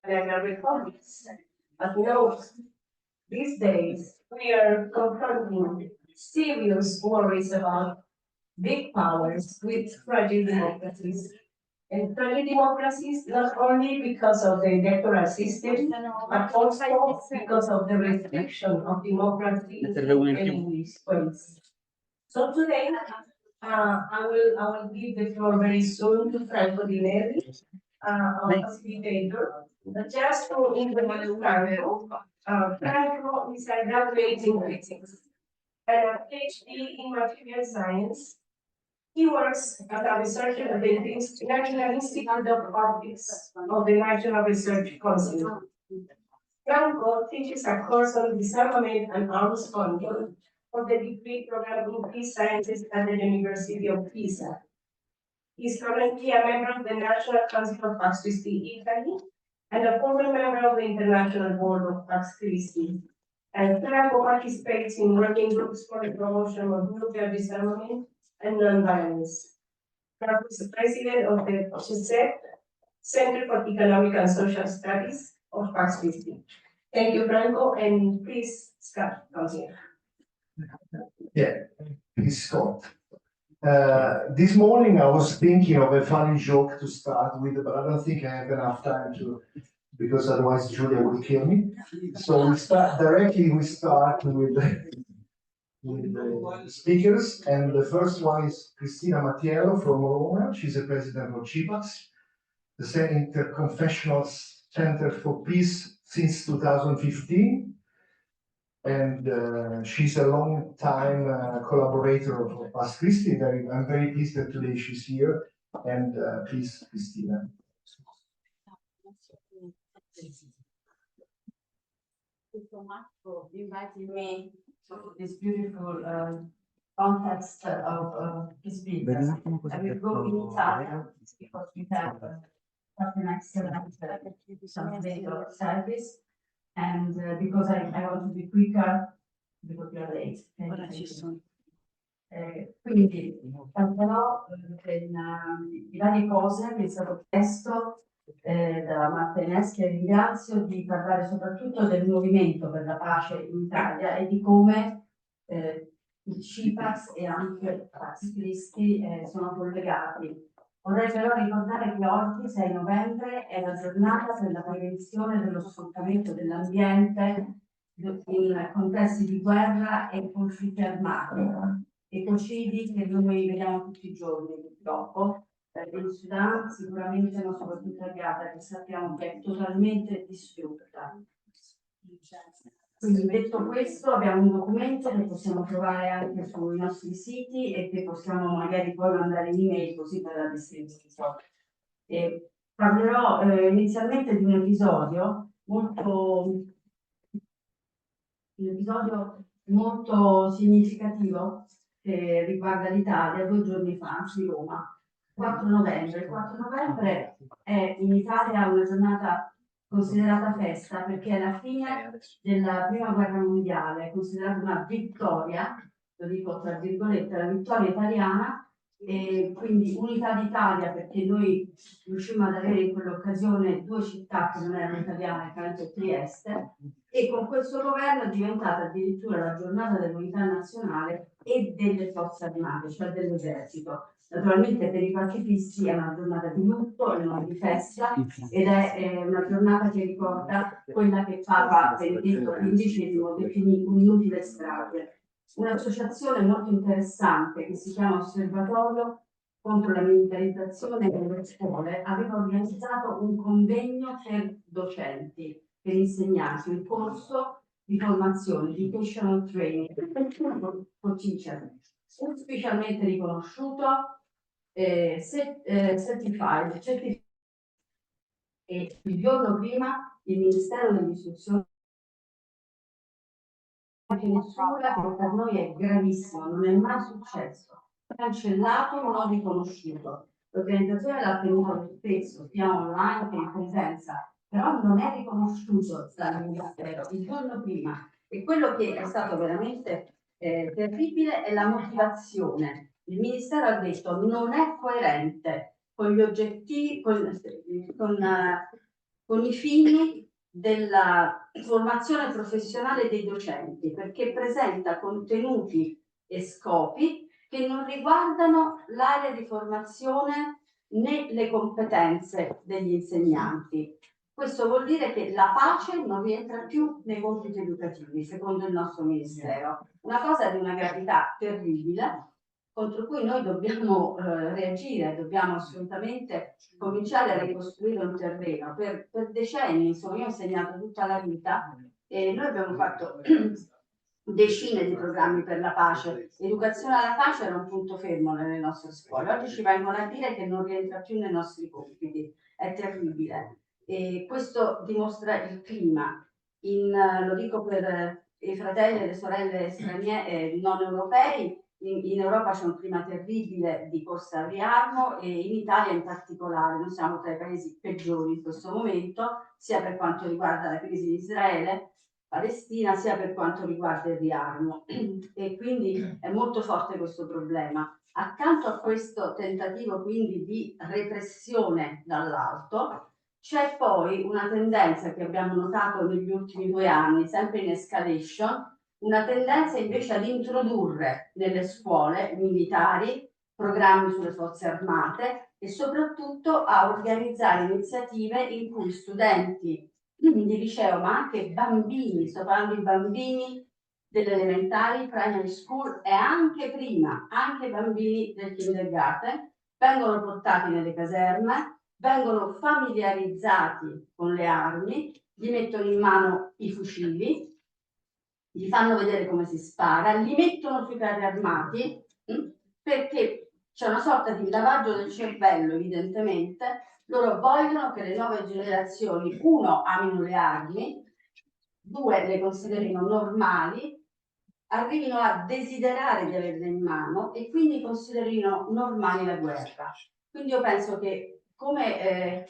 republics. But no, these days we are confronting serious worries about big powers with fragile democracies. And fragile democracies not only because of the electoral system, but also because of the restriction of democracy in these ways. So today, I will give the floor very soon to Franco Dinelli, our facilitator. But just to introduce Franco, Franco is a graduate in physics and a PhD in material science. He works as a researcher at the National Institute of Optics of the National Research Council. Franco teaches a course on disarmament and arms control for the degree program in peace sciences at the University of Pisa. He is currently a member of the National Council of Pax Christi Italy and a former member of the International Board of Pax Christi. And Franco participates in working groups for the promotion of nuclear disarmament and non-violence. Franco is the president of the CESEP, Center for Economic and Social Studies of Pax Christi. Thank you, Franco, and please, Scott, come here. Yeah, please, Scott. This morning I was thinking of a funny joke to start with, but I don't think I have enough time to, because otherwise Julia will kill me. So we start with the speakers, and the first one is Cristina Mattiello from Rome. She's the president of CIPAX, the Interconfessional Center for Peace since 2015. And she's a long time collaborator of Pax Christi. I'm very pleased that today she's here. And please, Cristina. Thank you so much for inviting me to this beautiful context of peace building. I will go in Italian because we have such an excellent translator service. And because I want to be quicker, because we are late. Quindi parlerò di varie cose, mi è stato chiesto da Martinez, che ringrazio, di parlare soprattutto del movimento per la pace in Italia e di come il CIPAX e anche Pax Christi sono collegati. Vorrei però ricordare che oggi, 6 novembre, è la giornata per la prevenzione dello sfruttamento dell'ambiente in contesti di guerra e conflitti armati, ecocidi che noi vediamo tutti i giorni purtroppo. In Sudan sicuramente, ma soprattutto a Gaza, che sappiamo che è totalmente distrutta. Quindi, detto questo, abbiamo un documento che possiamo trovare anche sui nostri siti e che possiamo magari poi mandare in email così per la distribuzione. Parlerò inizialmente di un episodio molto significativo che riguarda l'Italia 2 giorni fa, anzi Roma, 4 novembre. Il 4 novembre è in Italia una giornata considerata festa perché è la fine della prima guerra mondiale, è considerata una vittoria, lo dico tra virgolette, la vittoria italiana, e quindi unità d'Italia perché noi riuscimmo ad avere in quell'occasione 2 città che non erano italiane, Trento e Trieste, e con questo governo è diventata addirittura la giornata dell'unità nazionale e delle forze armate, cioè dell'esercito. Naturalmente per i pacifisti è una giornata di lutto e non di festa, ed è una giornata che ricorda quella che Papa Benedetto XV definì un'inutile strage. Un'associazione molto interessante che si chiama Osservatorio contro la militarizzazione delle scuole aveva organizzato un convegno per docenti, per insegnanti, un corso di formazione, educational training for teacher, ufficialmente riconosciuto, certified, e il giorno prima il Ministero dell'Istruzione censura, che per noi è gravissimo, non è mai successo, cancellato, non riconosciuto. L'organizzazione l'ha tenuto spesso, sia online che in presenza, però non è riconosciuto dal Ministero il giorno prima. E quello che è stato veramente terribile è la motivazione. Il Ministero ha detto non è coerente con gli oggetti, con con i fini della formazione professionale dei docenti, perché presenta contenuti e scopi che non riguardano l'area di formazione né le competenze degli insegnanti. Questo vuol dire che la pace non rientra più nei compiti educativi, secondo il nostro Ministero. Una cosa di una gravità terribile, contro cui noi dobbiamo reagire, dobbiamo assolutamente cominciare a ricostruire un terreno. Per decenni, insomma, io ho insegnato tutta la vita e noi abbiamo fatto decine di programmi per la pace. L'educazione alla pace era un punto fermo nelle nostre scuole. Oggi ci vengono a dire che non rientra più nei nostri compiti. È terribile. E questo dimostra il clima. Lo dico per i fratelli e le sorelle straniere non europei, in Europa c'è un clima terribile di corsa al riarmo e in Italia in particolare. Noi siamo tra i paesi peggiori in questo momento, sia per quanto riguarda la crisi di Israele, Palestina, sia per quanto riguarda il riarmo. E quindi è molto forte questo problema. Accanto a questo tentativo quindi di repressione dall'alto, c'è poi una tendenza che abbiamo notato negli ultimi 2 anni, sempre in escalation, una tendenza invece ad introdurre nelle scuole militari programmi sulle forze armate e soprattutto a organizzare iniziative in cui studenti di liceo, ma anche bambini, sto parlando di bambini delle elementari, primary school e anche prima, anche bambini del kindergarten, vengono portati nelle caserme, vengono familiarizzati con le armi, gli mettono in mano i fucili, gli fanno vedere come si spara, li mettono sui carri armati perché c'è una sorta di lavaggio del cervello, evidentemente. Loro vogliono che le nuove generazioni, uno, amino le armi, due, le considerino normali, arrivino a desiderare di averle in mano e quindi considerino normali la guerra. Quindi io penso che come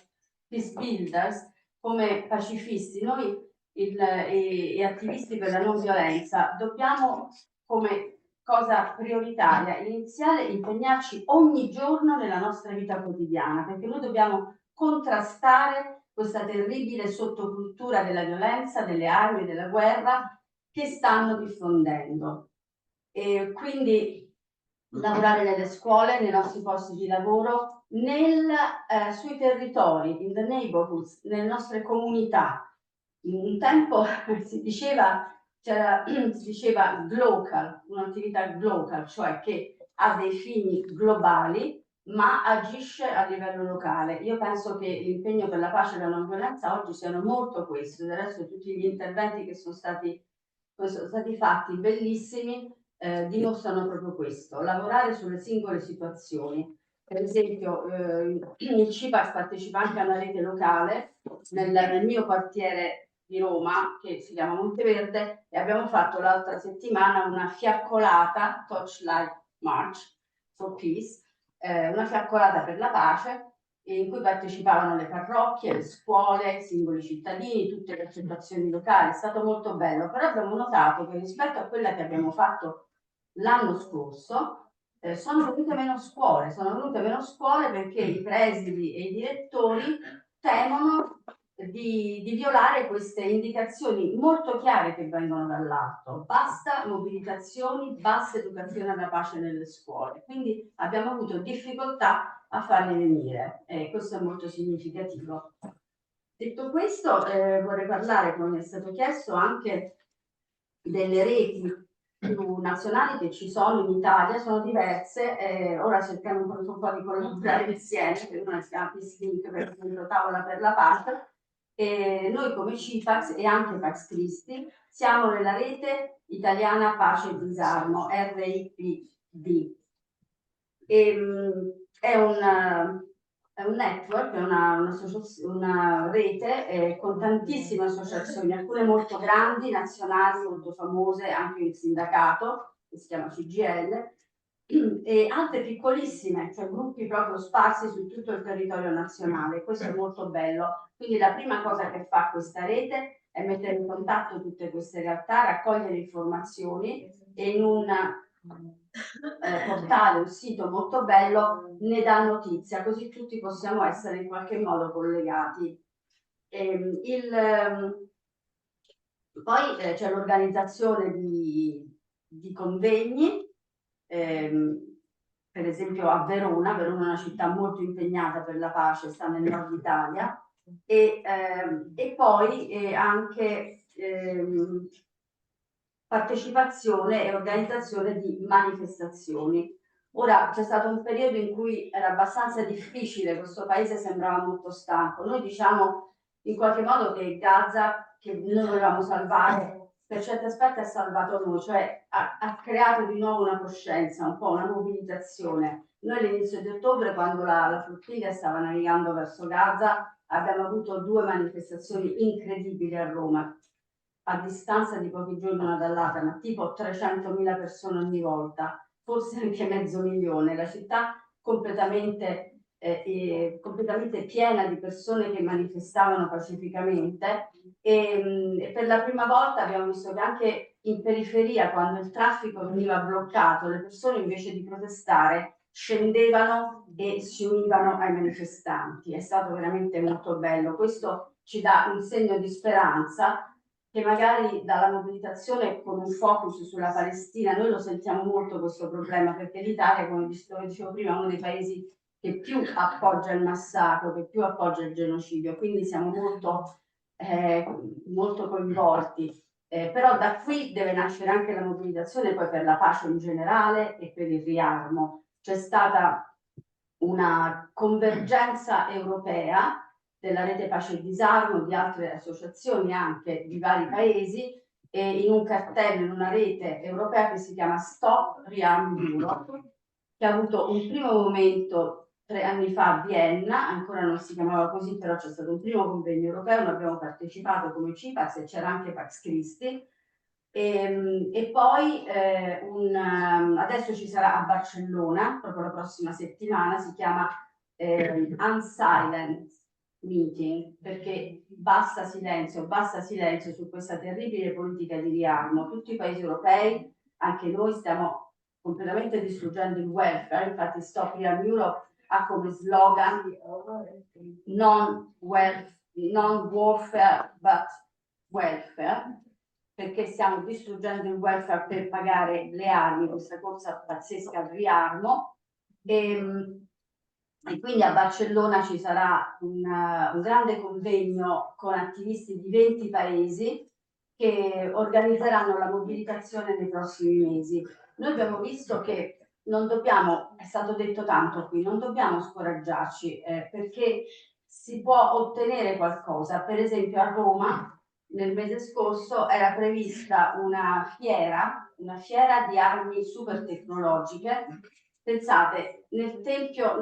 peace builders, come pacifisti, noi e attivisti per la non violenza dobbiamo come cosa prioritaria iniziare a impegnarci ogni giorno nella nostra vita quotidiana, perché noi dobbiamo contrastare questa terribile sottocultura della violenza, delle armi, della guerra che stanno diffondendo. E quindi lavorare nelle scuole, nei nostri posti di lavoro, sui territori, in the neighborhoods, nelle nostre comunità. Un tempo si diceva glocal, un'attività glocal, cioè che ha dei fini globali ma agisce a livello locale. Io penso che l'impegno per la pace e la non violenza oggi siano molto questo. Del resto tutti gli interventi che sono stati fatti, bellissimi, dimostrano proprio questo, lavorare sulle singole situazioni. Per esempio, il CIPAS partecipa anche a una rete locale nel mio quartiere di Roma, che si chiama Monteverde, e abbiamo fatto l'altra settimana una fiaccolata, Torchlight March for Peace, una fiaccolata per la pace, in cui partecipavano le parrocchie, le scuole, i singoli cittadini, tutte le associazioni locali. È stato molto bello, però abbiamo notato che rispetto a quella che abbiamo fatto l'anno scorso sono venute meno scuole perché i presidi e i direttori temono di violare queste indicazioni molto chiare che vengono dall'alto. Basta mobilitazioni, basta educazione alla pace nelle scuole. Quindi abbiamo avuto difficoltà a farli venire e questo è molto significativo. Detto questo, vorrei parlare, come mi è stato chiesto, anche delle reti più nazionali che ci sono in Italia, sono diverse, ora cerchiamo un po' di collaborare insieme, per una si chiama Peace Link, per esempio Tavola per la Pace, e noi come CIPAX e anche Pax Christi siamo nella rete italiana Pace e Disarmo, RIPD. È un network, è una rete con tantissime associazioni, alcune molto grandi, nazionali, molto famose, anche il sindacato, che si chiama CGL, e altre piccolissime, cioè gruppi proprio sparsi su tutto il territorio nazionale. Questo è molto bello. Quindi la prima cosa che fa questa rete è mettere in contatto tutte queste realtà, raccogliere informazioni e in un portale, un sito molto bello, ne dà notizia, così tutti possiamo essere in qualche modo collegati. Poi c'è l'organizzazione di convegni, per esempio a Verona. Verona è una città molto impegnata per la pace, sta nel nord Italia, e poi anche partecipazione e organizzazione di manifestazioni. Ora c'è stato un periodo in cui era abbastanza difficile, questo paese sembrava molto stanco. Noi diciamo in qualche modo che Gaza, che noi volevamo salvare, per certi aspetti ha salvato noi, cioè ha creato di nuovo una coscienza, un po' una mobilitazione. Noi all'inizio di ottobre, quando la flottiglia stava navigando verso Gaza, abbiamo avuto 2 manifestazioni incredibili a Roma, a distanza di pochi giorni una dall'altra, ma tipo 300.000 persone ogni volta, forse anche 500.000, la città completamente piena di persone che manifestavano pacificamente, e per la prima volta abbiamo visto che anche in periferia, quando il traffico veniva bloccato, le persone invece di protestare scendevano e si univano ai manifestanti. È stato veramente molto bello. Questo ci dà un segno di speranza, che magari dalla mobilitazione con un focus sulla Palestina, noi lo sentiamo molto questo problema, perché l'Italia, come dicevo prima, è uno dei paesi che più appoggia il massacro, che più appoggia il genocidio, quindi siamo molto coinvolti. Però da qui deve nascere anche la mobilitazione poi per la pace in generale e per il riarmo. C'è stata una convergenza europea della Rete Pace e Disarmo, di altre associazioni anche di vari paesi, e in un cartello, in una rete europea che si chiama Stop Rearm Europe, che ha avuto un primo momento 3 anni fa a Vienna, ancora non si chiamava così, però c'è stato un primo convegno europeo, noi abbiamo partecipato come CIPAX e c'era anche Pax Christi. E poi adesso ci sarà a Barcellona, proprio la prossima settimana, si chiama Unsilent Meeting, perché basta silenzio su questa terribile politica di riarmo. Tutti i paesi europei, anche noi, stiamo completamente distruggendo il welfare. Infatti Stop Rearm Europe ha come slogan non warfare but welfare, perché stiamo distruggendo il welfare per pagare le armi, questa corsa pazzesca al riarmo. E quindi a Barcellona ci sarà un grande convegno con attivisti di 20 paesi che organizzeranno la mobilitazione nei prossimi mesi. Noi abbiamo visto che non dobbiamo, è stato detto tanto qui, non dobbiamo scoraggiarci, perché si può ottenere qualcosa. Per esempio a Roma nel mese scorso era prevista una fiera di armi super tecnologiche. Pensate, nel tempio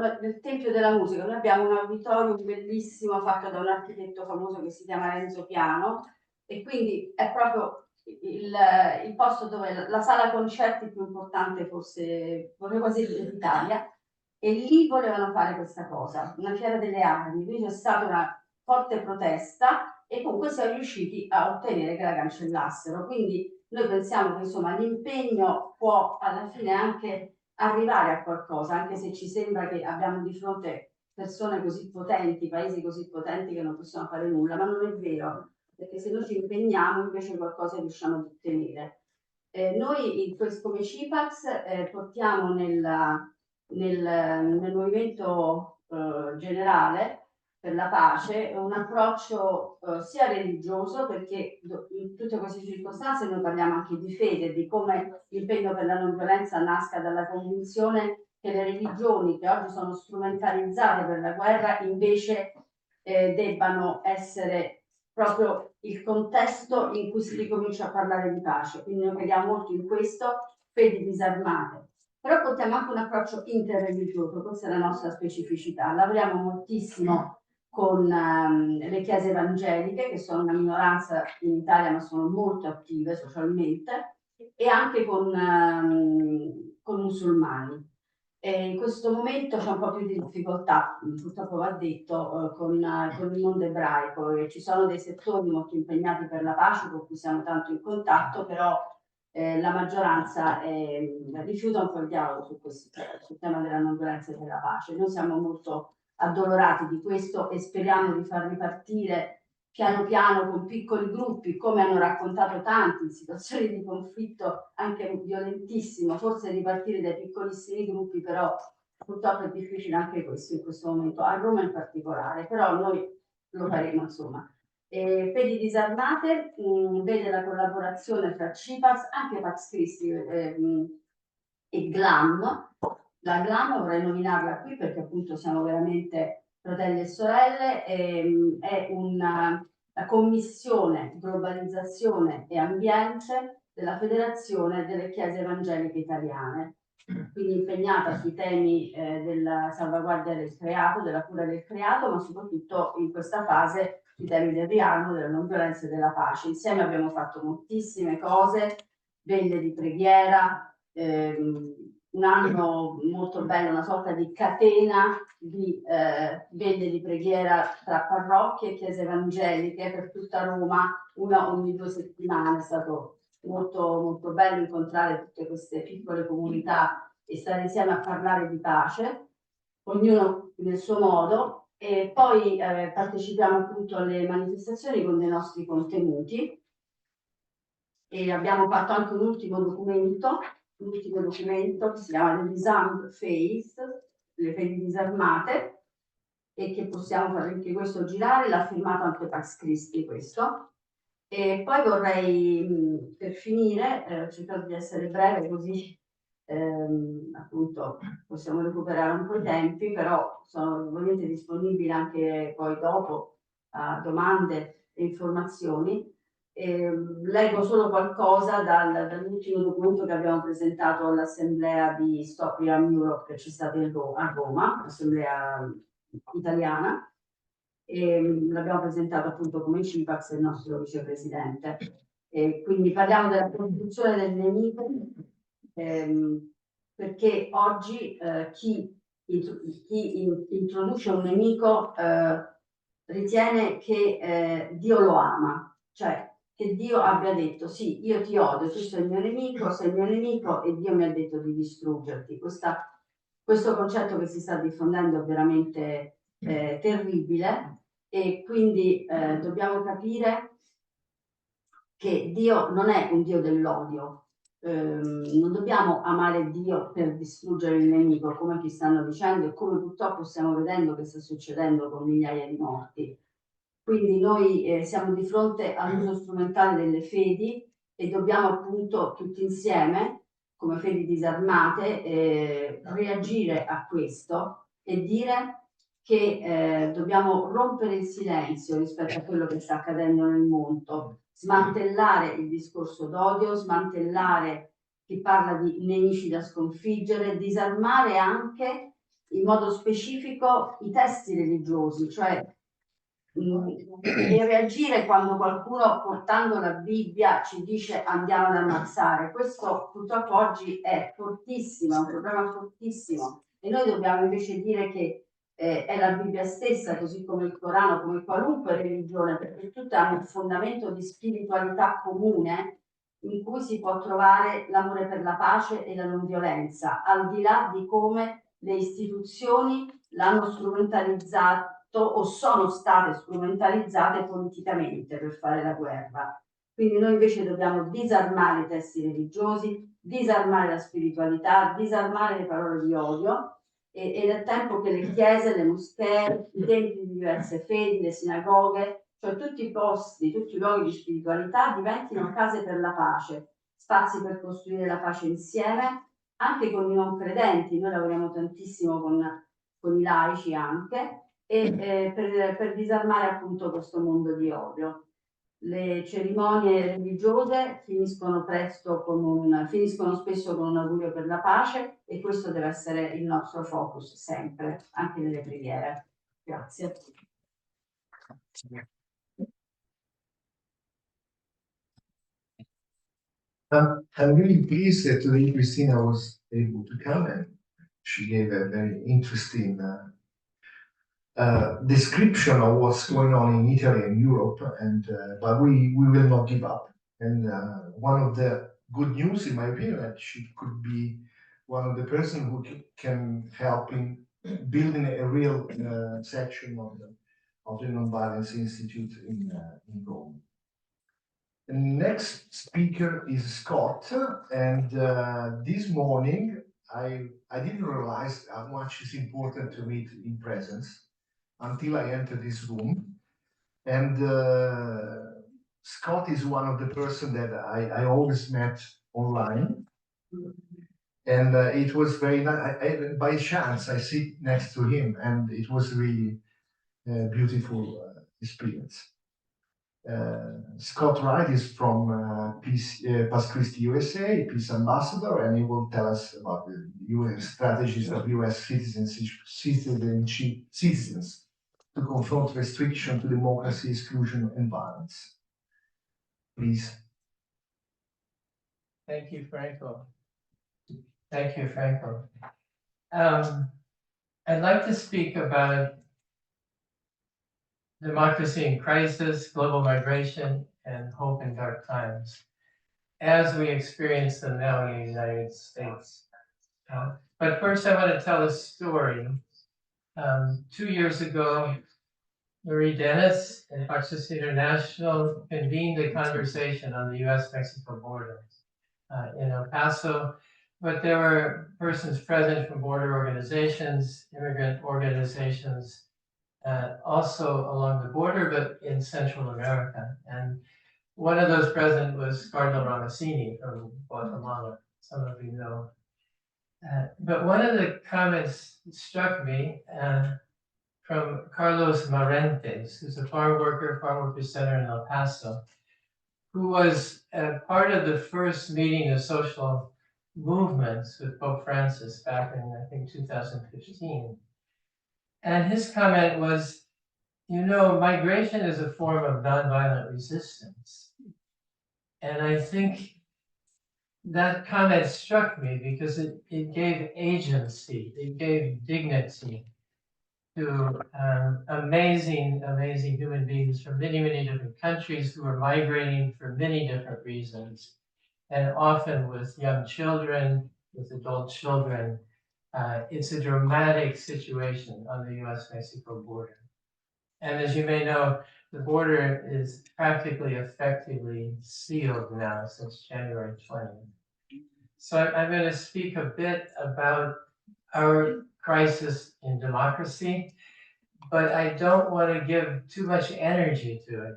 della musica noi abbiamo un auditorium bellissimo fatto da un architetto famoso che si chiama Renzo Piano, e quindi è proprio il posto dove la sala concerti più importante, forse vorrei quasi dire d'Italia, e lì volevano fare questa cosa, una fiera delle armi. Quindi c'è stata una forte protesta e comunque siamo riusciti a ottenere che la cancellassero. Quindi noi pensiamo che insomma l'impegno può alla fine anche arrivare a qualcosa, anche se ci sembra che abbiamo di fronte persone così potenti, paesi così potenti che non possono fare nulla, ma non è vero, perché se noi ci impegniamo invece qualcosa riusciamo ad ottenere. Noi come CIPAX portiamo nel movimento generale per la pace un approccio sia religioso, perché in tutte queste circostanze noi parliamo anche di fede, di come l'impegno per la non violenza nasca dalla convinzione che le religioni che oggi sono strumentalizzate per la guerra invece debbano essere proprio il contesto in cui si ricomincia a parlare di pace. Quindi noi crediamo molto in questo, fedi disarmate. Però portiamo anche un approccio interreligioso, questa è la nostra specificità. Lavoriamo moltissimo con le chiese evangeliche, che sono una minoranza in Italia ma sono molto attive socialmente, e anche con musulmani. In questo momento c'è un po' più di difficoltà, purtroppo va detto, con il mondo ebraico, e ci sono dei settori molto impegnati per la pace con cui siamo tanto in contatto, però la maggioranza rifiuta un po' il dialogo sul tema della non violenza e della pace. Noi siamo molto addolorati di questo e speriamo di far ripartire piano piano con piccoli gruppi, come hanno raccontato tanti, in situazioni di conflitto anche violentissimo, forse ripartire dai piccolissimi gruppi, però purtroppo è difficile anche questo in questo momento, a Roma in particolare, però noi lo faremo insomma. Fedi disarmate vede la collaborazione tra CIPAX, anche Pax Christi e GLAM. La GLAM vorrei nominarla qui perché appunto siamo veramente fratelli e sorelle, è la commissione globalizzazione e ambiente della Federazione delle Chiese Evangeliche Italiane, quindi impegnata sui temi della salvaguardia del creato, della cura del creato, ma soprattutto in questa fase sui temi del riarmo, della non violenza e della pace. Insieme abbiamo fatto moltissime cose, veglie di preghiera, un anno molto bello, una sorta di catena di veglie di preghiera tra parrocchie e chiese evangeliche per tutta Roma, una ogni 2 settimane. È stato molto, molto bello incontrare tutte queste piccole comunità e stare insieme a parlare di pace, ognuno nel suo modo, e poi partecipiamo appunto alle manifestazioni con dei nostri contenuti e abbiamo fatto anche un ultimo documento che si chiama The Disarmed Faith, le fedi disarmate, e che possiamo fare anche questo girare, l'ha firmato anche Pax Christi questo. E poi vorrei, per finire, cercare di essere breve così appunto possiamo recuperare un po' i tempi, però sono ovviamente disponibili anche poi dopo a domande e informazioni. Leggo solo qualcosa dall'ultimo documento che abbiamo presentato all'assemblea di Stop Rearm Europe che c'è stata a Roma, l'assemblea italiana, e l'abbiamo presentato appunto come CIPAX e il nostro vicepresidente. Quindi parliamo della costruzione del nemico, perché oggi chi introduce un nemico ritiene che Dio lo ama, cioè che Dio abbia detto sì, io ti odio, tu sei il mio nemico e Dio mi ha detto di distruggerti. Questo concetto che si sta diffondendo è veramente terribile, e quindi dobbiamo capire che Dio non è un Dio dell'odio. Non dobbiamo amare Dio per distruggere il nemico, come ci stanno dicendo e come purtroppo stiamo vedendo che sta succedendo con migliaia di morti. Quindi noi siamo di fronte all'uso strumentale delle fedi e dobbiamo appunto tutti insieme, come fedi disarmate, reagire a questo e dire che dobbiamo rompere il silenzio rispetto a quello che sta accadendo nel mondo, smantellare il discorso d'odio, smantellare chi parla di nemici da sconfiggere, disarmare anche in modo specifico i testi religiosi, cioè e reagire quando qualcuno portando la Bibbia ci dice andiamo ad ammazzare. Questo purtroppo oggi è fortissimo, è un problema fortissimo, e noi dobbiamo invece dire che è la Bibbia stessa, così come il Corano, come qualunque religione, perché tutte hanno un fondamento di spiritualità comune in cui si può trovare l'amore per la pace e la non violenza, al di là di come le istituzioni l'hanno strumentalizzato o sono state strumentalizzate politicamente per fare la guerra. Quindi noi invece dobbiamo disarmare i testi religiosi, disarmare la spiritualità, disarmare le parole di odio, ed è tempo che le chiese, le moschee, i templi di diverse fedi, le sinagoghe, cioè tutti i posti, tutti i luoghi di spiritualità diventino case per la pace, spazi per costruire la pace insieme, anche con i non credenti. Noi lavoriamo tantissimo con i laici anche, e per disarmare appunto questo mondo di odio. Le cerimonie religiose finiscono spesso con un augurio per la pace, e questo deve essere il nostro focus sempre, anche nelle preghiere. Grazie. I'm really pleased that today Christina was able to come, and she gave a very interesting description of what's going on in Italy and Europe, and but we will not give up. And one of the good news, in my opinion, that she could be one of the person who can help in building a real section of the Nonviolence Institute in Rome. The next speaker is Scott, and this morning I didn't realize how much it's important to meet in presence until I entered this room. And Scott is one of the person that I always met online. And it was very nice. By chance, I sit next to him, and it was really a beautiful experience. Scott Wright is from Pax Christi USA, Peace Ambassador, and he will tell us about the US strategies of US citizens to confront restriction to democracy, exclusion, and violence. Please. Thank you, Franco. Thank you, Franco. I'd like to speak about democracy in crisis, global migration, and hope in dark times, as we experience them now in the United States. But first, I want to tell a story. 2 years ago, Marie Dennis and Access International convened a conversation on the US-Mexico border in El Paso, but there were persons present from border organizations, immigrant organizations, also along the border, but in Central America. And one of those present was Cardinal Ramazzini from Guatemala, some of you know. But one of the comments struck me from Carlos Marentes, who's a farm worker center in El Paso, who was part of the first meeting of social movements with Pope Francis back in, I think, 2015. And his comment was, you know, migration is a form of nonviolent resistance. And I think that comment struck me because it gave agency, it gave dignity to amazing human beings from many different countries who are migrating for many different reasons, and often with young children, with adult children. It's a dramatic situation on the US-Mexico border. And as you may know, the border is practically effectively sealed now since January 20th. So I'm going to speak a bit about our crisis in democracy, but I don't want to give too much energy to it.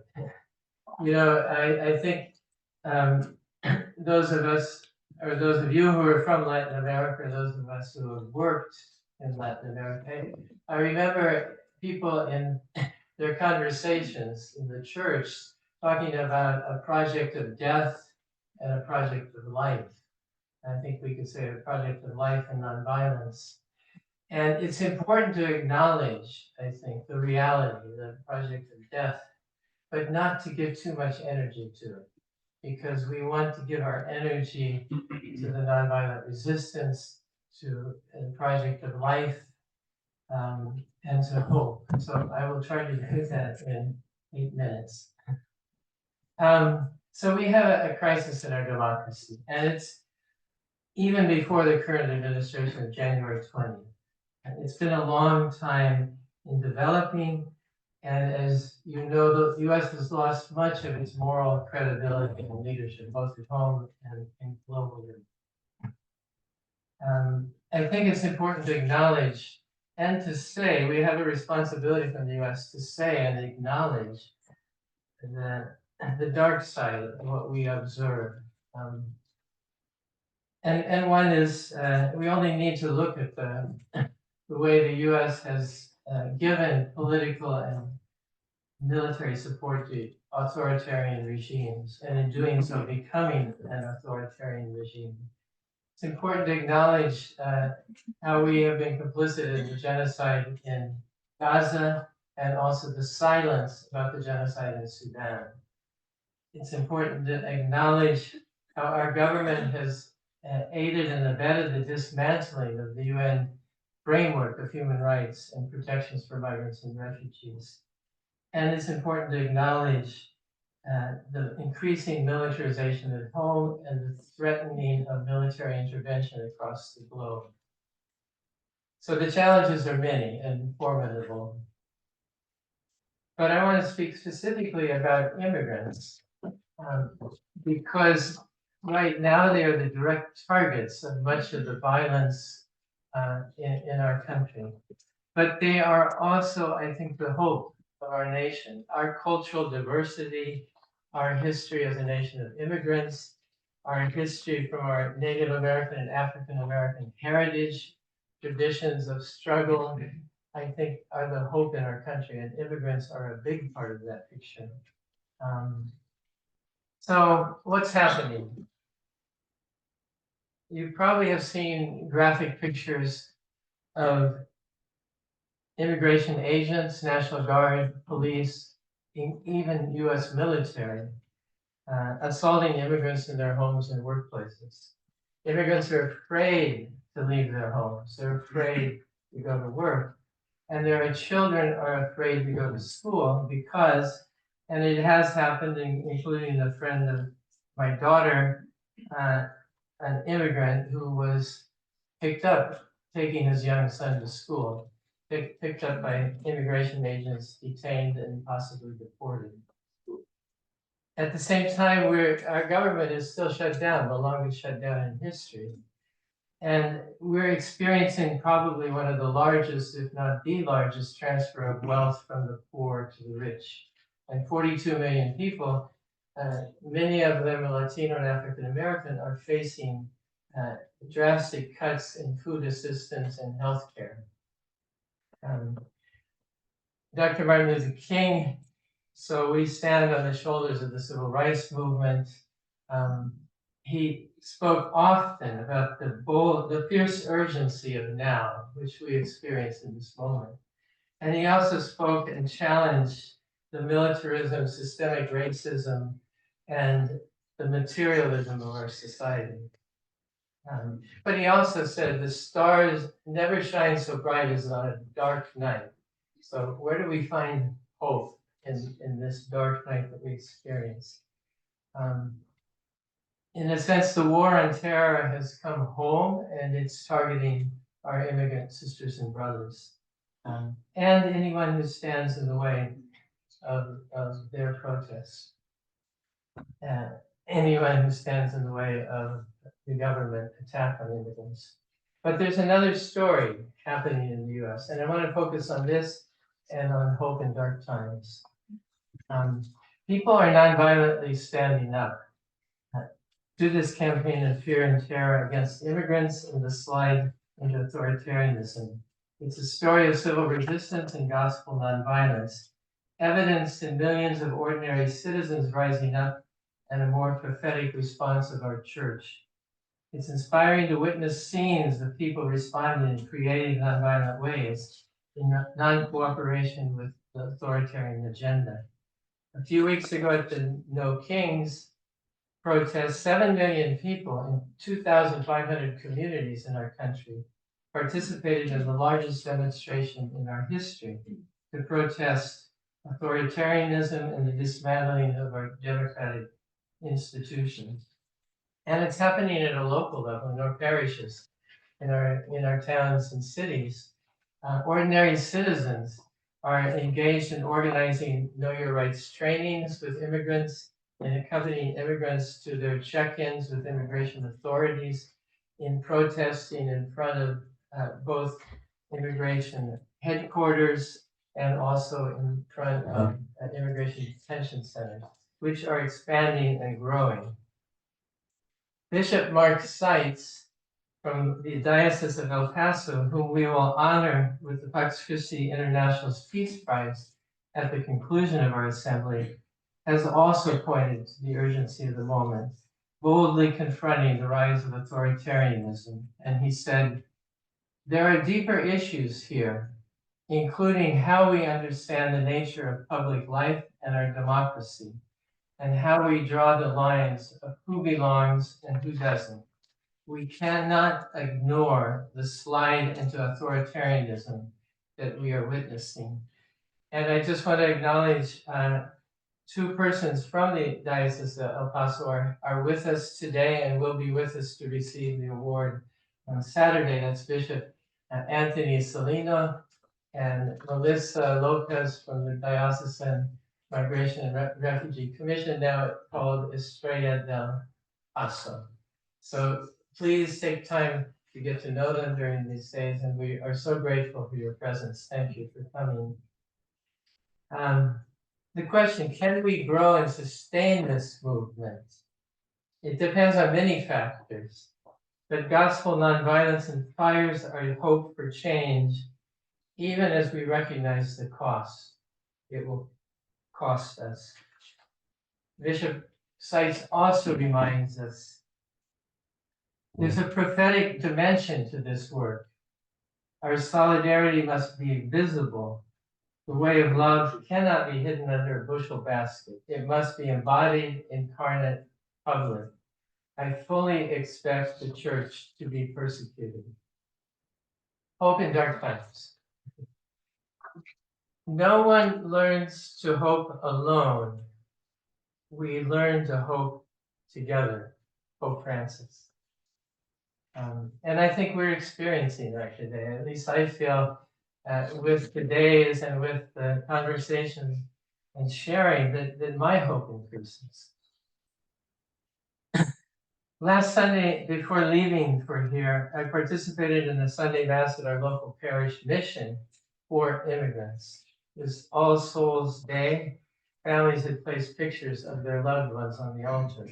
You know, I think those of us, or those of you who are from Latin America, those of us who have worked in Latin America, I remember people in their conversations in the church talking about a project of death and a project of life. I think we could say a project of life and nonviolence. And it's important to acknowledge, I think, the reality, the project of death, but not to give too much energy to it, because we want to give our energy to the nonviolent resistance, to a project of life, and to hope. So I will try to do that in 8 minutes. So we have a crisis in our democracy, and it's even before the current administration of January 20th. It's been a long time in developing, and as you know, the US has lost much of its moral credibility and leadership, both at home and globally. I think it's important to acknowledge and to say, we have a responsibility from the US to say and acknowledge the dark side of what we observe. And one is, we only need to look at the way the US has given political and military support to authoritarian regimes, and in doing so becoming an authoritarian regime. It's important to acknowledge how we have been complicit in the genocide in Gaza, and also the silence about the genocide in Sudan. It's important to acknowledge how our government has aided and abetted the dismantling of the UN framework of human rights and protections for migrants and refugees. And it's important to acknowledge the increasing militarization at home and the threatening of military intervention across the globe. So the challenges are many and formidable. But I want to speak specifically about immigrants, because right now they are the direct targets of much of the violence in our country. But they are also, I think, the hope of our nation. Our cultural diversity, our history as a nation of immigrants, our history from our Native American and African American heritage, traditions of struggle, I think are the hope in our country, and immigrants are a big part of that picture. So what's happening? You probably have seen graphic pictures of immigration agents, National Guard, police, even US military, assaulting immigrants in their homes and workplaces. Immigrants are afraid to leave their homes. They're afraid to go to work. And their children are afraid to go to school because, and it has happened, including a friend of my daughter, an immigrant who was picked up taking his young son to school, picked up by immigration agents, detained and possibly deported. At the same time, our government is still shut down, the longest shutdown in history. And we're experiencing probably one of the largest, if not the largest, transfer of wealth from the poor to the rich. And 42 million people, many of them are Latino and African American, are facing drastic cuts in food assistance and healthcare. Dr. Martin Luther King, so we stand on the shoulders of the civil rights movement. He spoke often about the fierce urgency of now, which we experience in this moment. And he also spoke and challenged the militarism, systemic racism, and the materialism of our society. But he also said the stars never shine so bright as on a dark night. So where do we find hope in this dark night that we experience? In a sense, the war on terror has come home, and it's targeting our immigrant sisters and brothers, and anyone who stands in the way of their protests, anyone who stands in the way of the government attack on immigrants. But there's another story happening in the US, and I want to focus on this and on hope in dark times. People are nonviolently standing up to this campaign of fear and terror against immigrants and the slide into authoritarianism. It's a story of civil resistance and gospel nonviolence, evidenced in millions of ordinary citizens rising up and a more prophetic response of our church. It's inspiring to witness scenes of people responding in creative nonviolent ways in non-cooperation with the authoritarian agenda. A few weeks ago at the No Kings protest, 7 million people in 2,500 communities in our country participated in the largest demonstration in our history to protest authoritarianism and the dismantling of our democratic institutions. And it's happening at a local level in our parishes, in our towns and cities. Ordinary citizens are engaged in organizing Know Your Rights trainings with immigrants and accompanying immigrants to their check-ins with immigration authorities, in protesting in front of both immigration headquarters and also in front of immigration detention centers, which are expanding and growing. Bishop Mark Seitz from the Diocese of El Paso, whom we will honor with the Pax Christi International's Peace Prize at the conclusion of our assembly, has also pointed to the urgency of the moment, boldly confronting the rise of authoritarianism. And he said, there are deeper issues here, including how we understand the nature of public life and our democracy, and how we draw the lines of who belongs and who doesn't. We cannot ignore the slide into authoritarianism that we are witnessing. And I just want to acknowledge two persons from the Diocese of El Paso are with us today and will be with us to receive the award on Saturday. That's Bishop Anthony Salino and Melissa Lopez from the Diocesan Migration and Refugee Commission, now called Estrella del Paso. So please take time to get to know them during these days, and we are so grateful for your presence. Thank you for coming. The question, can we grow and sustain this movement? It depends on many factors, but gospel nonviolence inspires our hope for change, even as we recognize the cost it will cost us. Bishop Seitz also reminds us there's a prophetic dimension to this work. Our solidarity must be visible. The way of love cannot be hidden under a bushel basket. It must be embodied, incarnate, public. I fully expect the church to be persecuted. Hope in dark times. No one learns to hope alone. We learn to hope together. Pope Francis. And I think we're experiencing that today. At least I feel with the days and with the conversations and sharing that my hope increases. Last Sunday, before leaving for here, I participated in the Sunday Mass at our local parish mission for immigrants. It was All Souls Day. Families had placed pictures of their loved ones on the altar.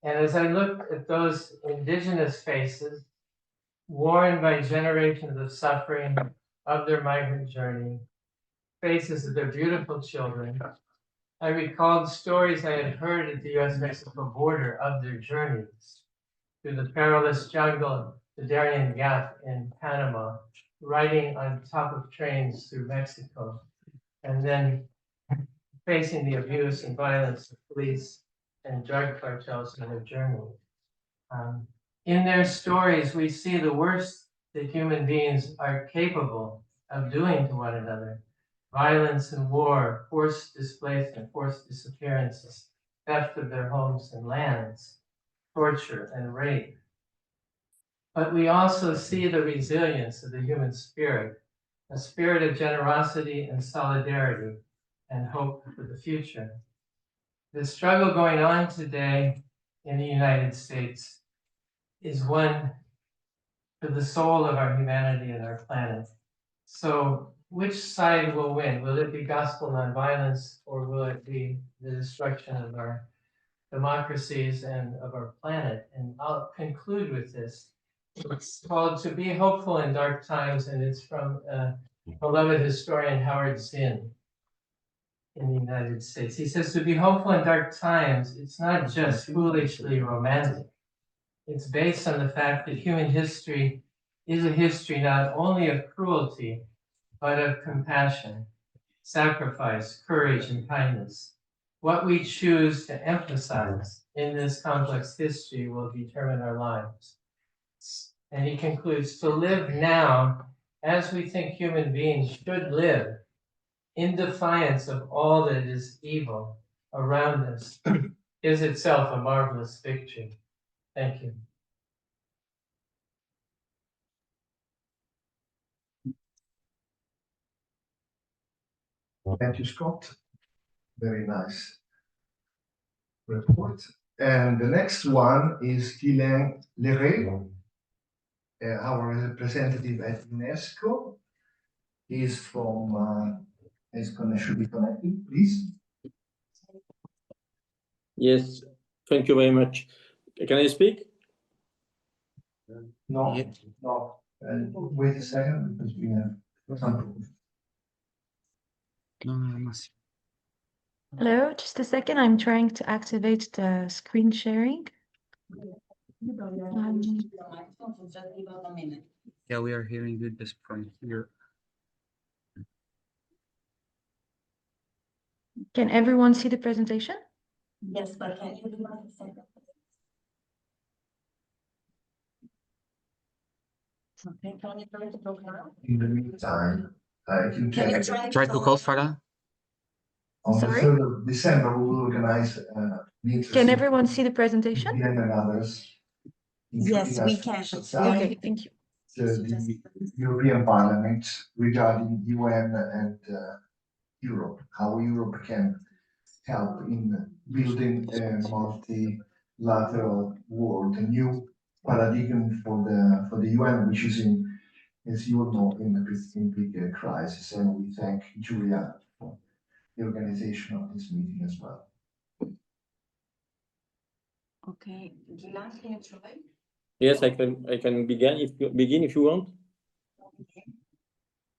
And as I looked at those indigenous faces, worn by generations of suffering of their migrant journey, faces of their beautiful children, I recalled stories I had heard at the US-Mexico border of their journeys through the perilous jungle, the Darien Gap in Panama, riding on top of trains through Mexico, and then facing the abuse and violence of police and drug cartels in their journey. In their stories, we see the worst that human beings are capable of doing to one another. Violence and war, forced displacement, forced disappearances, theft of their homes and lands, torture and rape. But we also see the resilience of the human spirit, a spirit of generosity and solidarity and hope for the future. The struggle going on today in the United States is one for the soul of our humanity and our planet. So which side will win? Will it be gospel nonviolence, or will it be the destruction of our democracies and of our planet? And I'll conclude with this. It's called To Be Hopeful in Dark Times, and it's from beloved historian Howard Zinn in the United States. He says, to be hopeful in dark times, it's not just foolishly romantic. It's based on the fact that human history is a history not only of cruelty, but of compassion, sacrifice, courage, and kindness. What we choose to emphasize in this complex history will determine our lives. And he concludes, to live now as we think human beings should live, in defiance of all that is evil around us, is itself a marvelous victory. Thank you. Thank you, Scott. Very nice report. And the next one is Guylain Leray, our representative at UNESCO. He is from, should be connected, please. Yes, thank you very much. Can I speak? No, no. Wait a second, because we have some. Hello, just a second. I'm trying to activate the screen sharing. Yeah, we are hearing you just from here. Can everyone see the presentation? Yes, but can everyone say that? Okay, can you try to talk now? In the meantime, I can Can you check. Try to call Farah. On the Sorry? 3rd of December, we will organize Can everyone see the presentation? and others. Yes, we can. Okay, thank you. the European Parliament regarding UN and Europe, how Europe can help in building a multilateral world, a new paradigm for the UN, which is in, as you all know, in big crisis. And we thank Julia for the organization of this meeting as well. Okay, Gilan, can you try? Yes, I can begin if you want.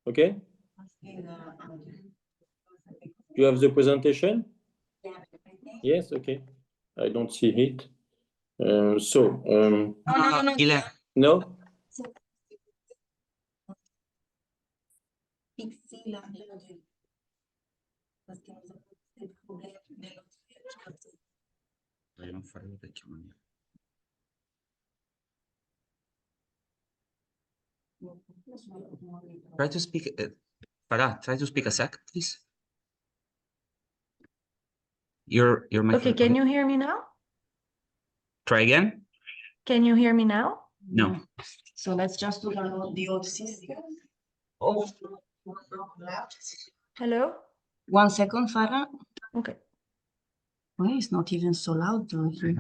Okay. You have the presentation? Yes, okay. I don't see it. No, Gilan. No? Fixi la melodie. Parce que nous avons des problèmes de notre Vogliamo fare la vecchia maniera. Try to speak. Farah, try to speak a sec, please. Your Okay, microphone. can you hear me now? Try again? Can you hear me now? No. So let's just do the old system. Oh, Hello? 1 second, Farah. Okay. Why it's not even so loud down here?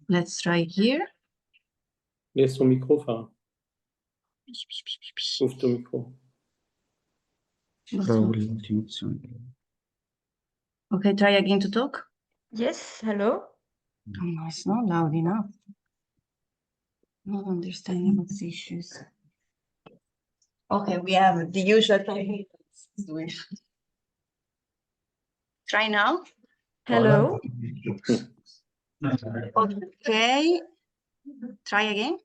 Let's try here. Laisse ton micro, Farah. Ouvre ton micro. Probably l'ultima opzione. Okay, try again to talk. Yes, hello? Oh, no, it's not loud enough. Not understanding what's the issues. Okay, we have the usual thing. Try now. Hello? Okay. Try again.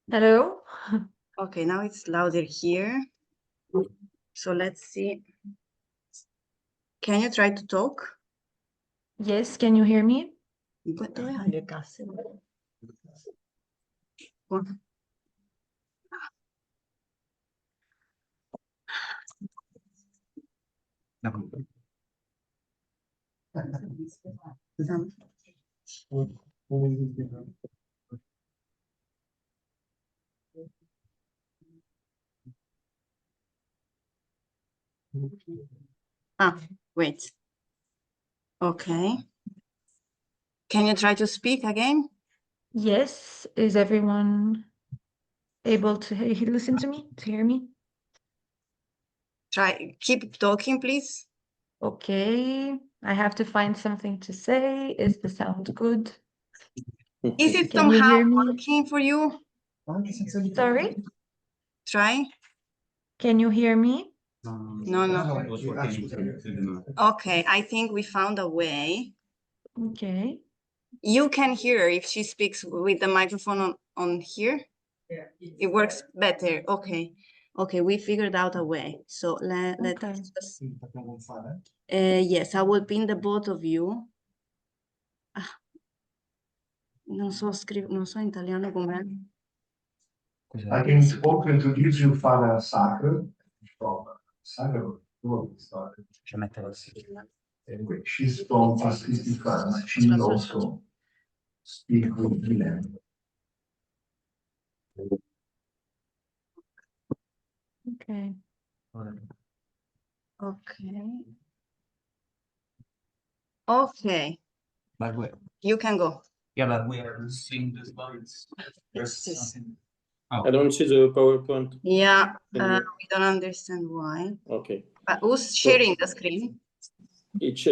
Hello? Okay, now it's louder here. So let's see. Can you try to talk? Yes, can you hear me? Dove hai le casse? Ah, wait. Okay. Can you try to speak again? Yes, is everyone able to listen to me, to hear me? Try, keep talking, please. Okay, I have to find something to say. Is the sound good? Is it Can you somehow hear me? working for you? Sorry? Try. Can you hear me? No, no. Okay, I think we found a way. Okay. You can hear if she speaks with the microphone on here. It works better. Okay. Okay, we figured out a way. So let's Okay. just yes, I will pin the both of you. Ah, non so in italiano com'è. I can also introduce you Father Sacre from Sacre. Anyway, she's from Fratelli France. She also speaks with Milan. Okay. Okay. Okay, But you can go. but we are seeing the slides. Yes. I don't see the PowerPoint. Yeah, Can you- we don't understand why. Okay. But who's sharing the screen?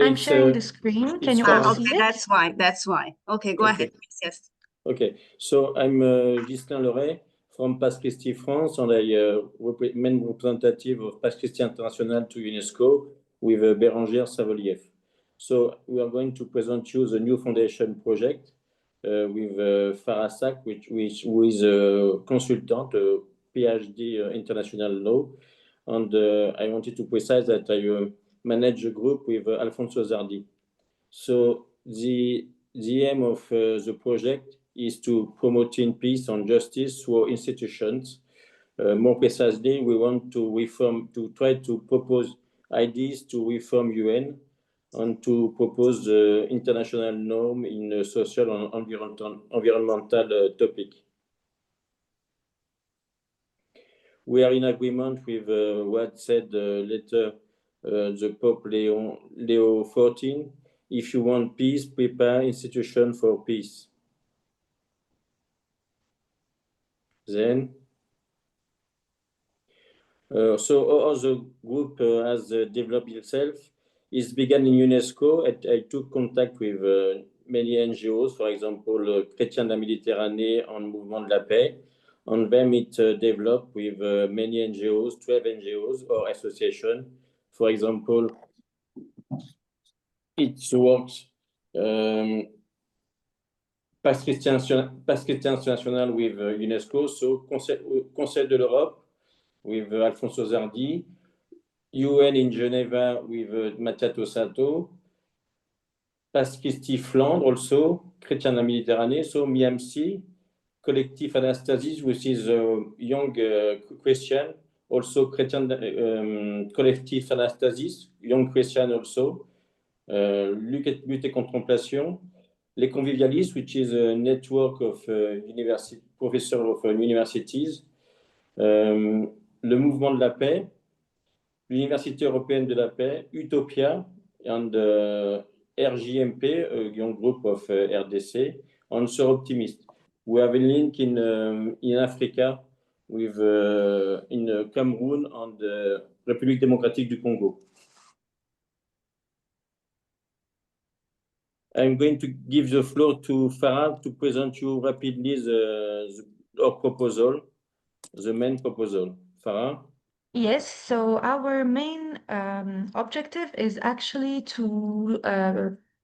I'm sharing the screen. Can you all from- see Okay, it? that's why. That's why. Okay, go Okay. ahead, please. Yes. Okay, so I'm Ghislain Leray from Pax Christi France, and I main representative of Pax Christi International to UNESCO with Bérangère Savoliev. So we are going to present you the new foundation project with Farah Sak, who is a consultant, a PhD international law, and I wanted to precise that I manage a group with Alfonso Zardi. So the aim of the project is to promoting peace and justice through institutions. More precisely, we want to try to propose ideas to reform UN and to propose international norm in social and environmental topic. We are in agreement with what said later the Pope Leo XIV. If you want peace, prepare institution for peace. Then, so how the group has developed itself is began in UNESCO. I took contact with many NGOs, for example, Chrétiens de la Méditerranée and Mouvement de la Paix. On them, it developed with many NGOs, 12 NGOs or associations. For example, it works Pax Chrétien International with UNESCO, so Conseil de l'Europe with Alfonso Zardi, UN in Geneva with Mattiato Sato, Pax Christi Flandre also, Chrétien de la Méditerranée, so MIAMC, Collectif Anastasis, which is a young Christian, also Chrétien, Collectif Anastasis, young Christian also, Lutte et Contemplation, Les Convivialistes, which is a network of professors of universities, le Mouvement de la Paix, l'Université européenne de la Paix, Utopia, and RJMP, a young group of RDC, and So Optimist. We have a link in Africa with in Cameroon and République démocratique du Congo. I'm going to give the floor to Farah to present you rapidly our proposal, the main proposal. Farah? Yes, so our main objective is actually to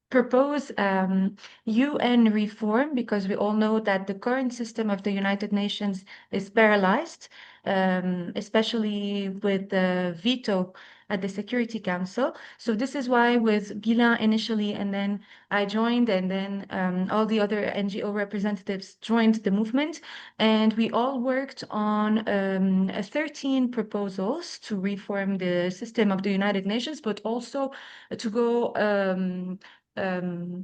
propose UN reform, because we all know that the current system of the United Nations is paralyzed, especially with the veto at the Security Council. So this is why with Guilain initially, and then I joined, and then all the other NGO representatives joined the movement, and we all worked on 13 proposals to reform the system of the United Nations, but also to go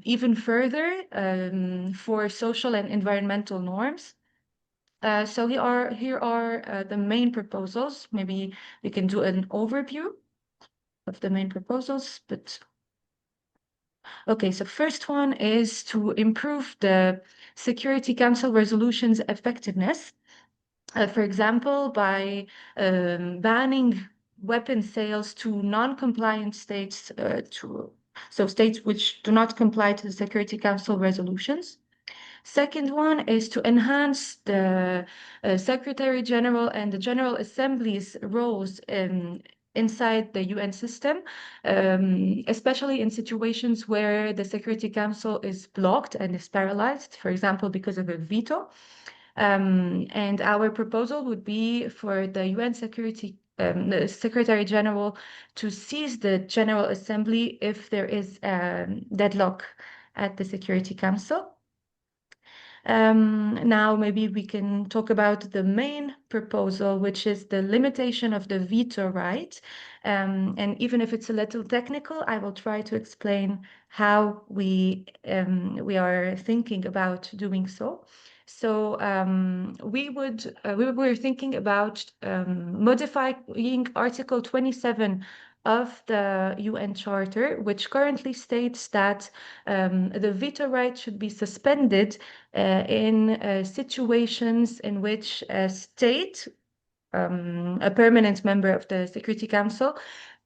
even further for social and environmental norms. So here are the main proposals. Maybe we can do an overview of the main proposals, but okay, so first one is to improve the Security Council resolutions effectiveness. For example, by banning weapon sales to non-compliant states, so states which do not comply to the Security Council resolutions. Second one is to enhance the Secretary General and the General Assembly's roles inside the UN system, especially in situations where the Security Council is blocked and is paralyzed, for example, because of a veto. And our proposal would be for the UN the Secretary General to seize the General Assembly if there is deadlock at the Security Council. Now maybe we can talk about the main proposal, which is the limitation of the veto right. And even if it's a little technical, I will try to explain how we are thinking about doing so. So we were thinking about modifying Article 27 of the UN Charter, which currently states that the veto right should be suspended in situations in which a state, a permanent member of the Security Council,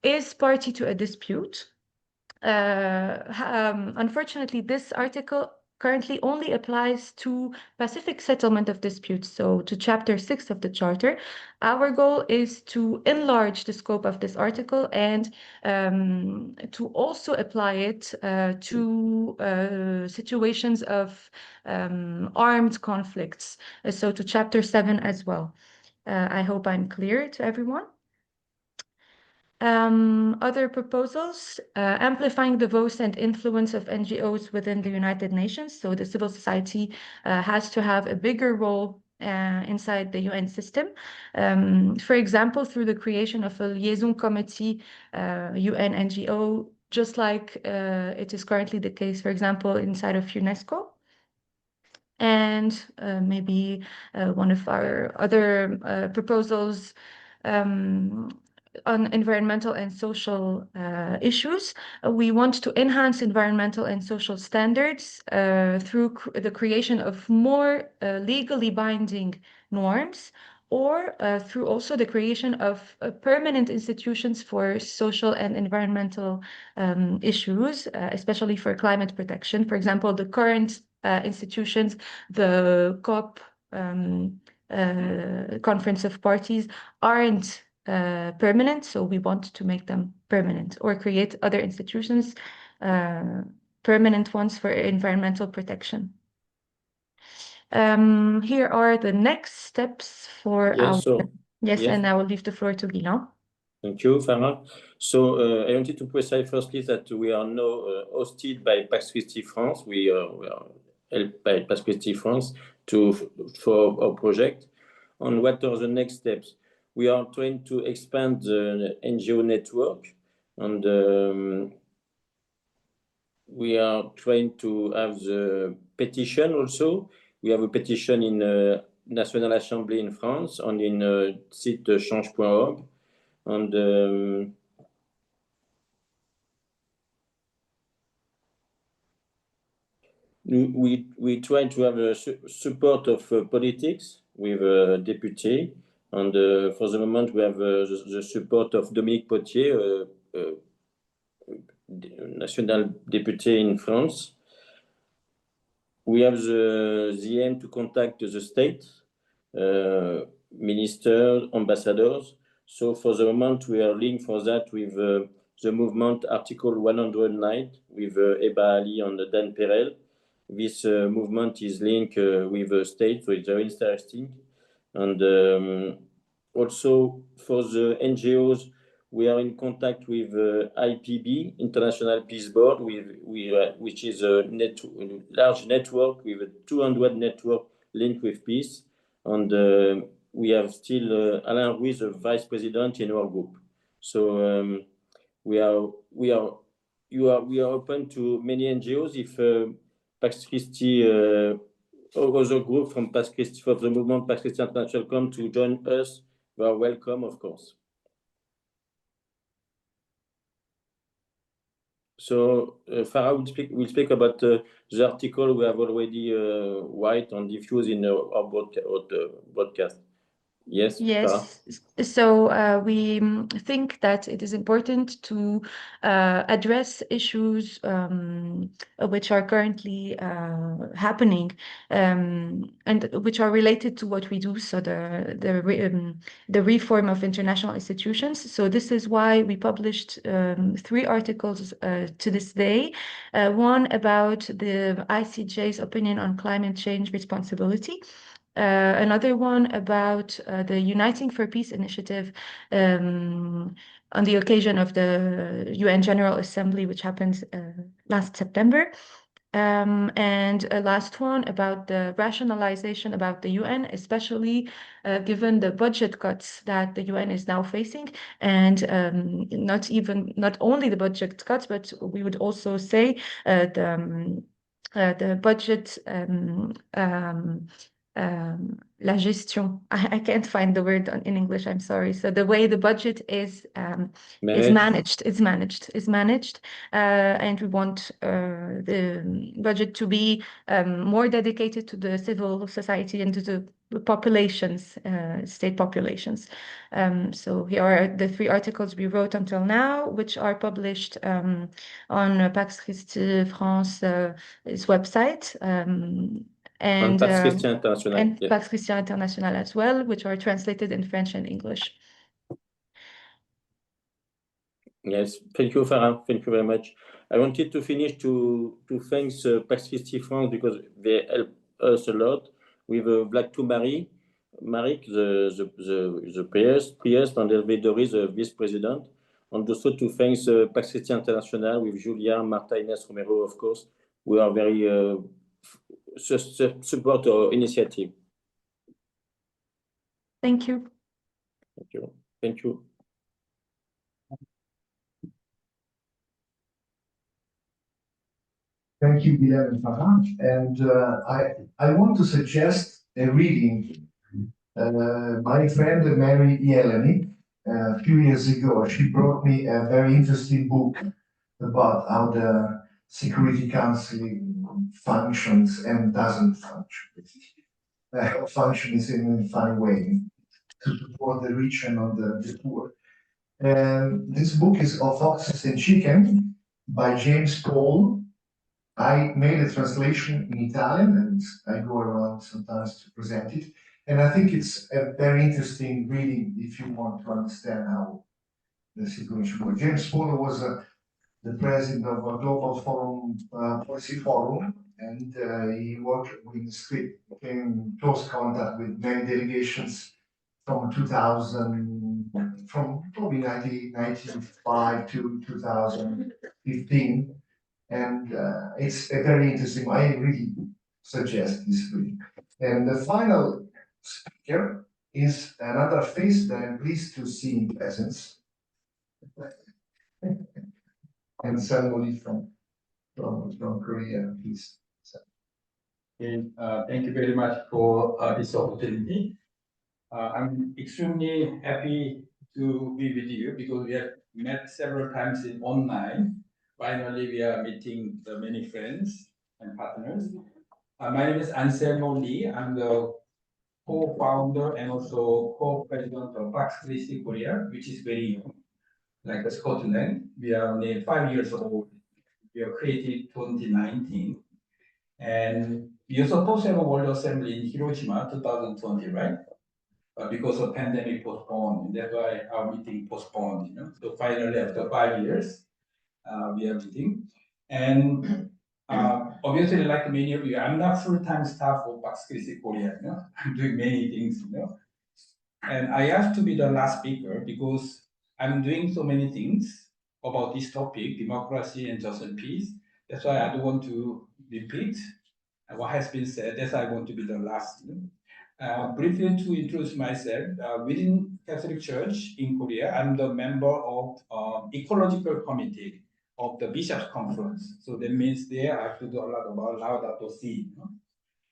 is party to a dispute. Unfortunately, this article currently only applies to pacific settlement of disputes, so to Chapter 6 of the Charter. Our goal is to enlarge the scope of this article and to also apply it to situations of armed conflicts, so to Chapter 7 as well. I hope I'm clear to everyone. Other proposals, amplifying the voice and influence of NGOs within the United Nations. So the civil society has to have a bigger role inside the UN system. For example, through the creation of a liaison committee, UN NGO, just like it is currently the case, for example, inside of UNESCO. And maybe one of our other proposals on environmental and social issues. We want to enhance environmental and social standards through the creation of more legally binding norms, or through also the creation of permanent institutions for social and environmental issues, especially for climate protection. For example, the current institutions, the COP Conference of Parties, aren't permanent, so we want to make them permanent, or create other institutions, permanent ones for environmental protection. Here are the next steps for Yes, our... so Yes, yes. and I will leave the floor to Guilain. Thank you, Farah. So I wanted to precise firstly that we are now hosted by Pax Christi France. We are helped by Pax Christi France for our project. On what are the next steps? We are trying to expand the NGO network, and we are trying to have the petition also. We have a petition in National Assembly in France and in site change.org. And we try to have a support of politics with a deputy, and for the moment we have the support of Dominique Potier, national deputy in France. We have the aim to contact the state, ministers, ambassadors. So for the moment, we are linked for that with the movement Article 109 with Eba Ali and Dan Perel. This movement is linked with the state, so it's very interesting. And also for the NGOs, we are in contact with IPB, International Peace Board, which is a large network with a 200 network linked with peace. And we have still Alain Ruiz, the vice president in our group. So we are open to many NGOs. If Pax Christi, other group from Pax Christi, from the movement Pax Christi International, come to join us, they are welcome, of course. So Farah will speak about the article we have already write and diffused in our broadcast. Yes, Farah? Yes, so we think that it is important to address issues which are currently happening and which are related to what we do, so the reform of international institutions. So this is why we published 3 articles to this day. One about the ICJ's opinion on climate change responsibility. Another one about the Uniting for Peace initiative on the occasion of the UN General Assembly, which happened last September. And a last one about the rationalization about the UN, especially given the budget cuts that the UN is now facing, and not only the budget cuts, but we would also say the budget la gestion. I can't find the word in English, I'm sorry. So the way the budget is managed, and we want the budget to be more dedicated to the civil society and to the populations, state populations. So here are the 3 articles we wrote until now, which are published on Pax Christi France's website. And Pax Christi International. And yeah. Pax Christi International as well, which are translated in French and English. Yes, thank you, Farah. Thank you very much. I wanted to finish to thank Pax Christi France because they help us a lot with Black to Marie, the priest, and Hervé Doris, the vice president, and also to thank Pax Christi International with Julia, Marta, Ines Romero, of course. We are very support our initiative. Thank you. Thank you. Thank you. Thank you, Bilal and Farah. And I want to suggest a reading. My friend Mary Yeleny, a few years ago, she brought me a very interesting book about how the Security Council functions and doesn't function. Functions in a funny way to support the rich and not the poor. And this book is Of Foxes and Chicken by James Paul. I made a translation in Italian and I go around sometimes to present it. And I think it's a very interesting reading if you want to understand how the situation works. James Paul was the president of a global forum, policy forum, and he worked with the script, came in close contact with many delegations from 2000, from probably 1995 to 2015. And it's a very interesting, I really suggest this reading. And the final speaker is another face that I'm pleased to see in presence. And somebody from Korea, please. Okay, thank you very much for this opportunity. I'm extremely happy to be with you because we have met several times in online. Finally, we are meeting the many friends and partners. My name is Anselmo Lee. I'm the co-founder and also co-president of Fragility Korea, which is very young, like Scotland. We are only 5 years old. We are created 2019. And we are supposed to have a World Assembly in Hiroshima 2020, right? But because of pandemic postponed, that's why our meeting postponed, you know. So finally, after 5 years, we are meeting. And obviously, like many of you, I'm not full-time staff of Fragility Korea, you know. I'm doing many things, you know. And I asked to be the last speaker because I'm doing so many things about this topic, democracy and justice and peace. That's why I don't want to repeat what has been said. That's why I want to be the last. Briefly to introduce myself, within Catholic Church in Korea, I'm the member of ecological committee of the Bishops' Conference. So that means there I have to do a lot about Laudato Si. You know?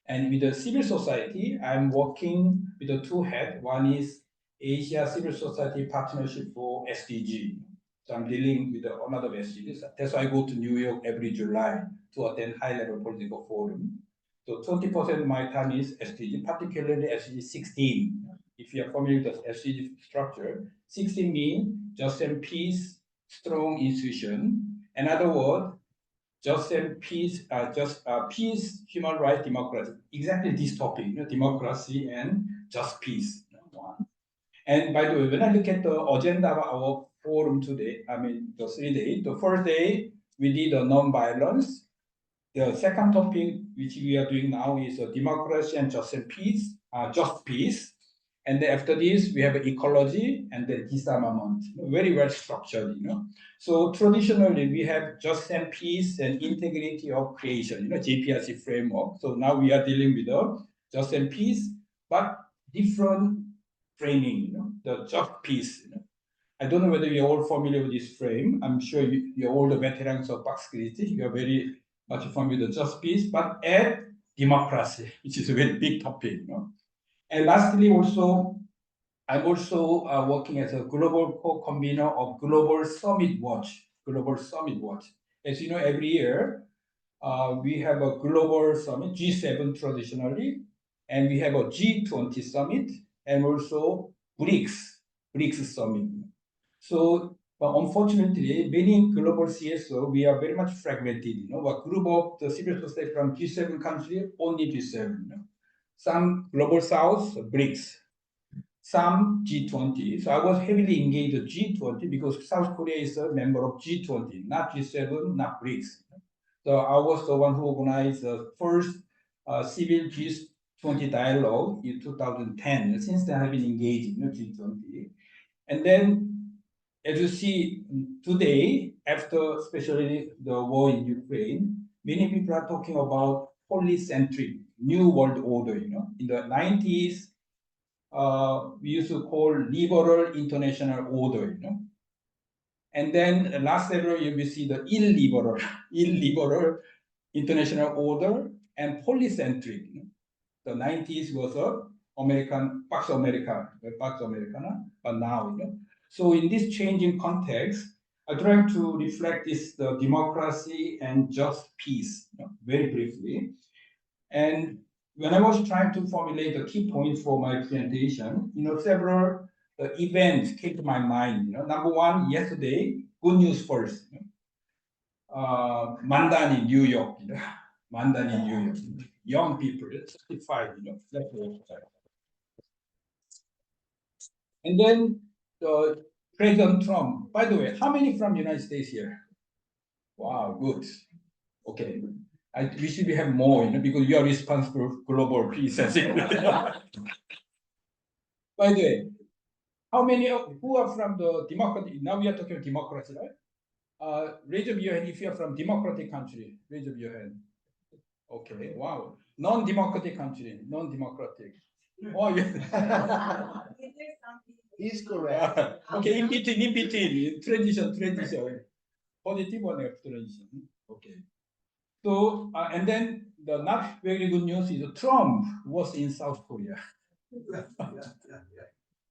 And with the civil society, I'm working with the two heads. One is Asia Civil Society Partnership for SDG. So I'm dealing with another SDGs. That's why I go to New York every July to attend high-level political forum. So 20% of my time is SDG, particularly SDG 16. If you are familiar with the SDG structure, 16 means just and peace, strong institution. In other words, just and peace, peace, human rights, democracy. Exactly this topic, you know, democracy and just peace. One. And by the way, when I look at the agenda of our forum today, I mean the 3 days, the first day we did non-violence. The second topic which we are doing now is democracy and just peace, just peace. And then after this, we have ecology and then disarmament, very well structured, you know. So traditionally, we have just and peace and integrity of creation, you know, JPRC framework. So now we are dealing with the just and peace, but different framing, you know, the just peace. You know. I don't know whether you're all familiar with this frame. I'm sure you're all the veterans of Fragility. You're very much familiar with the just peace, but add democracy, which is a very big topic, you know. And lastly, also, I'm also working as a global co-convener of Global Summit Watch. Global Summit Watch. As you know, every year we have a global summit, G7 traditionally, and we have a G20 summit, and also BRICS summit. So, but unfortunately, many global CSO, we are very much fragmented. You know, a group of the civil society from G7 countries, only G7. You know? Some global South, BRICS. Some G20. So I was heavily engaged with G20 because South Korea is a member of G20, not G7, not BRICS. So I was the one who organized the first civil G20 dialogue in 2010. Since then, I've been engaged in G20. And then, as you see today, after especially the war in Ukraine, many people are talking about polycentric new world order. You know, in the 90s, we used to call liberal international order, you know. And then last several years, we see the illiberal international order, and polycentric. The 90s was a Pax Americana, but now, So in this changing context, I try to reflect the democracy and just peace, very briefly. And when I was trying to formulate the key points for my presentation, several events came to my mind. Number one, yesterday, good news first. Mandan in New York, Mandan in New York, young people, 35, And then President Trump. By the way, how many from United States here? Wow, good. Okay. We should have more, because you are responsible for global peace. By the way, how many who are from the democratic? Now we are talking about democracy, right? Raise up your hand if you are from democratic country. Raise up your hand. Okay, wow. Non-democratic country, non-democratic. Oh, yeah. He's correct. Okay, in between, transition. Positive or negative transition. Okay. So, and then the not very good news is Trump was in South Korea.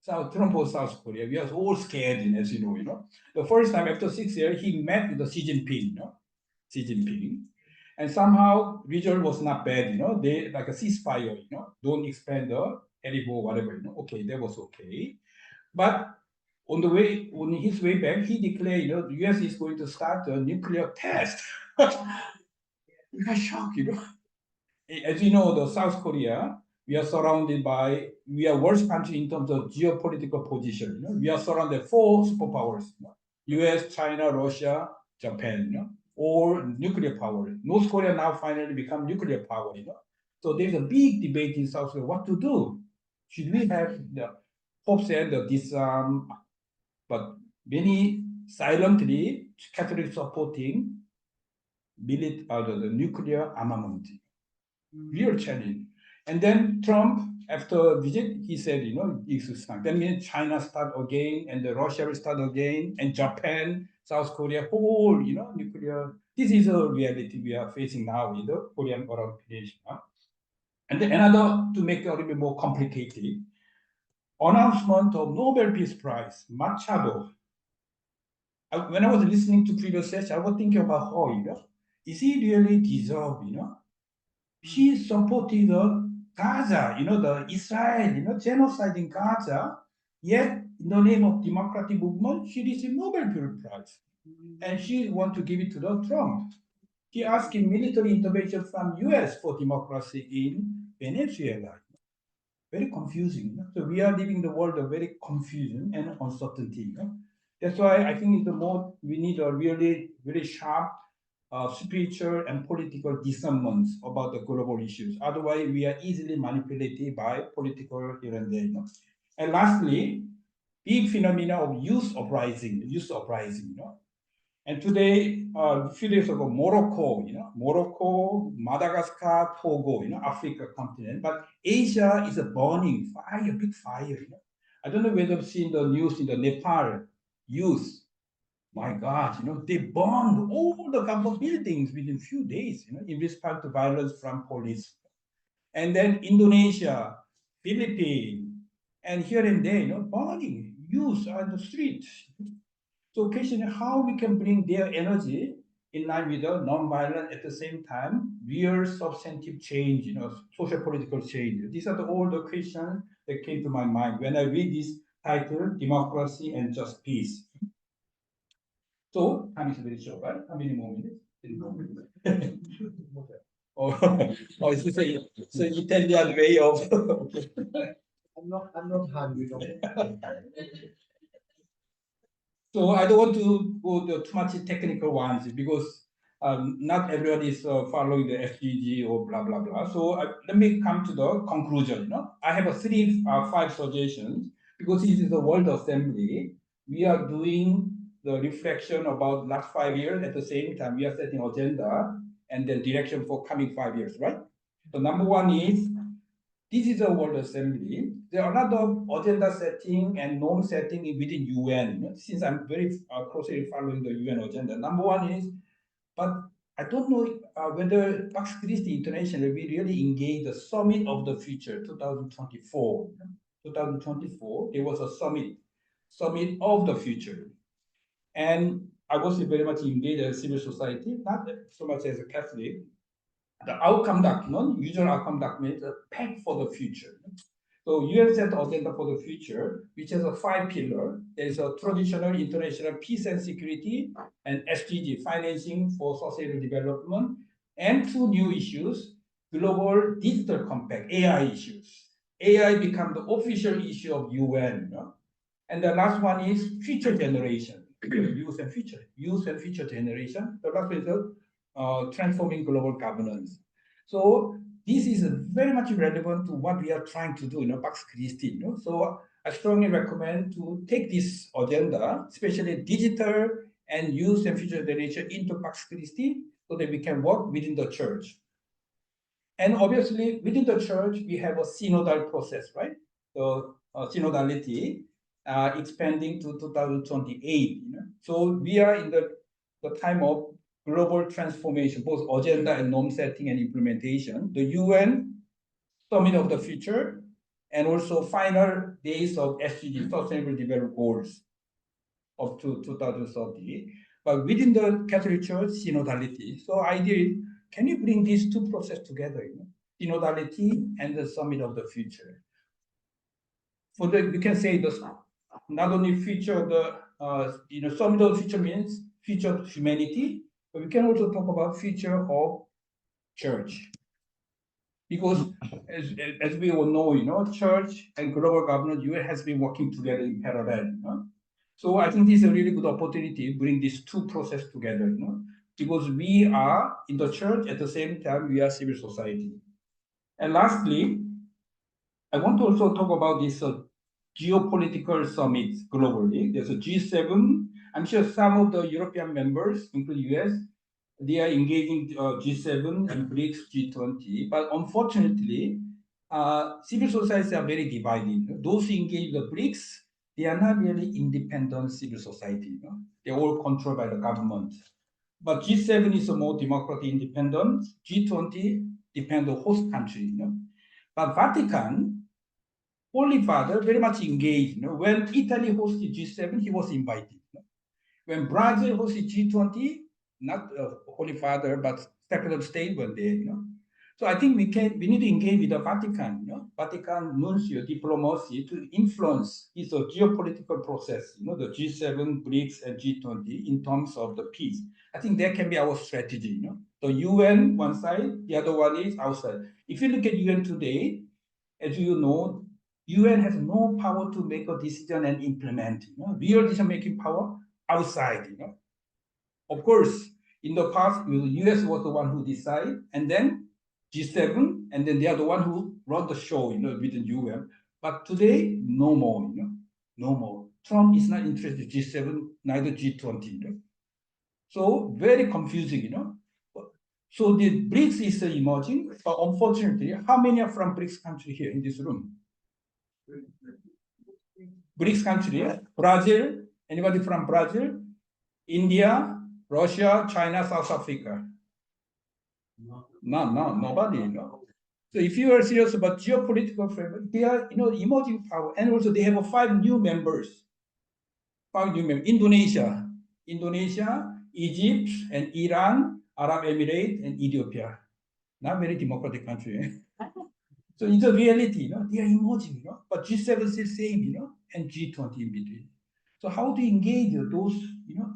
So Trump was South Korea. We are all scared, as you know. The first time after 6 years, he met with Xi Jinping, Xi Jinping. And somehow result was not bad, They like a ceasefire, don't expand the anymore, whatever, Okay, that was okay. But on his way back, he declared, the US is going to start a nuclear test. We got shocked, As you know, the South Korea, we are worst country in terms of geopolitical position. We are surrounded 4 superpowers: US, China, Russia, Japan. Or nuclear power. North Korea now finally become nuclear power. So there's a big debate in South Korea what to do. Should we have the Pope said disarm, but many silently Catholic supporting the nuclear armament. Real challenge. And then Trump, after visit, he said, that means China start again, and Russia will start again, and Japan, South Korea, whole, nuclear. This is a reality we are facing now in the Korean Peninsula. And then another, to make it a little bit more complicated, announcement of Nobel Peace Prize, Machado. When I was listening to previous session, I was thinking about how, is he really deserve, He supported Gaza, the Israel, genocide in Gaza. Yet, in the name of democratic movement, she received Nobel Peace Prize, and she want to give it to Trump. She asking military intervention from U.S. for democracy in Venezuela. Very confusing. So we are living in the world of very confusion and uncertainty. That's why I think we need a really very sharp spiritual and political discernment about the global issues. Otherwise, we are easily manipulated by political here and there. And lastly, big phenomena of youth uprising. And today, a few days ago, Morocco, Madagascar, Togo, Africa continent. But Asia is a burning fire, big fire. I don't know whether you've seen the news in the Nepal youth. My God, they burned all the government buildings within few days, in response to violence from police. And then Indonesia, Philippines, and here and there, burning youth on the streets. So question is how we can bring their energy in line with the non-violent at the same time, real substantive change, social political change. These are all the questions that came to my mind when I read this title, Democracy and Just Peace. So time is very short, right? How many more minutes? 3 more minutes. Is this so Italian way of? I'm not hungry. No. So I don't want to go to too much technical ones because not everyone is following the SDG or blah blah blah. So let me come to the conclusion. I have 5 suggestions because this is the World Assembly. We are doing the reflection about last 5 years. At the same time, we are setting agenda and then direction for coming 5 years, right? So number one is this is a World Assembly. There are a lot of agenda setting and norm setting within UN. Since I'm very closely following the UN agenda, number one is, but I don't know whether Pax Christi International will really engage the Summit of the Future 2024. 2024, there was a summit of the future. And I was very much engaged as civil society, not so much as a Catholic. The outcome document, usual outcome document, is a pact for the future. So UN set the agenda for the future, which has a 5 pillar. There is a traditional international peace and security, and SDG, financing for sustainable development, and 2 new issues, global digital compact, AI issues. AI become the official issue of UN. And the last one is future generation, youth and future generation. The last one is transforming global governance. So this is very much relevant to what we are trying to do in Pax Christi. So I strongly recommend to take this agenda, especially digital and youth and future generation, into Pax Christi, so that we can work within the church. And obviously, within the church, we have a synodal process, right? So synodality expanding to 2028. So we are in the time of global transformation, both agenda and norm setting and implementation. The UN Summit of the Future, and also final days of SDG, Sustainable Development Goals, up to 2030. But within the Catholic Church, synodality. So idea is, can you bring these 2 processes together? Synodality and the Summit of the Future. For the, we can say this, not only future of the Summit of the Future means future of humanity, but we can also talk about future of church. Because as we all know, church and global governance, UN has been working together in parallel. So I think this is a really good opportunity to bring these 2 processes together. Because we are in the church, at the same time we are civil society. And lastly, I want to also talk about this geopolitical summits globally. There's a G7. I'm sure some of the European members, including US, they are engaging G7 and BRICS, G20. But unfortunately, civil societies are very divided. Those who engage the BRICS, they are not really independent civil society. They're all controlled by the government. But G7 is a more democratic independent. G20 depends on host country. But Vatican, Holy Father, very much engaged. When Italy hosted G7, he was invited. When Brazil hosted G20, not Holy Father, but Secretary of State were there. So I think we need to engage with the Vatican, Vatican nuncio diplomacy to influence this geopolitical process, the G7, BRICS, and G20 in terms of the peace. I think that can be our strategy. The UN one side, the other one is outside. If you look at UN today, as you know, UN has no power to make a decision and implement. Real decision-making power outside. Of course, in the past, the US was the one who decided, and then G7, and then they are the one who run the show, within UN. But today, no more, no more. Trump is not interested in G7, neither G20. So very confusing, So the BRICS is emerging, but unfortunately, how many are from BRICS country here in this room? BRICS country, Brazil, anybody from Brazil? India, Russia, China, South Africa? No, nobody. So if you are serious about geopolitical framework, they are, emerging power, and also they have 5 new members. 5 new members: Indonesia, Egypt, and Iran, Arab Emirates, and Ethiopia. Not very democratic country. So it's a reality, they are emerging, but G7 is the same, and G20 in between. So how to engage those,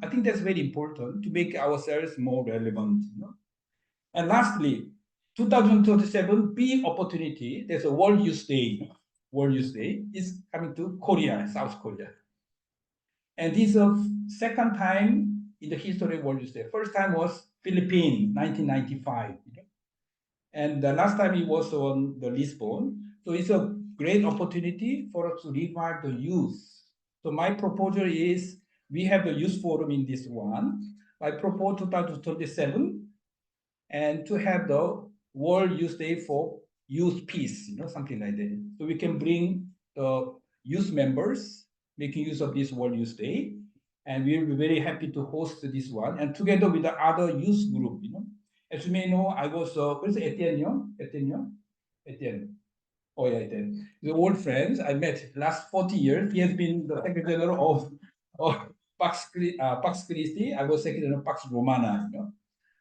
I think that's very important to make ourselves more relevant. And lastly, 2027 big opportunity. There's a World Youth Day. World Youth Day is coming to Korea, South Korea. And this is the second time in the history of World Youth Day. First time was Philippines, 1995. And the last time it was on the Lisbon. So it's a great opportunity for us to revive the youth. So my proposal is, we have the youth forum in this one. I propose 2027 and to have the World Youth Day for youth peace, something like that. So we can bring the youth members making use of this World Youth Day. And we'll be very happy to host this one. And together with the other youth group, As you may know, I was, what is it, Etienne, no? Etienne. Oh yeah, Etienne. The old friends I met last 40 years. He has been the Secretary General of Pax Christi. I was Secretary of Pax Romana,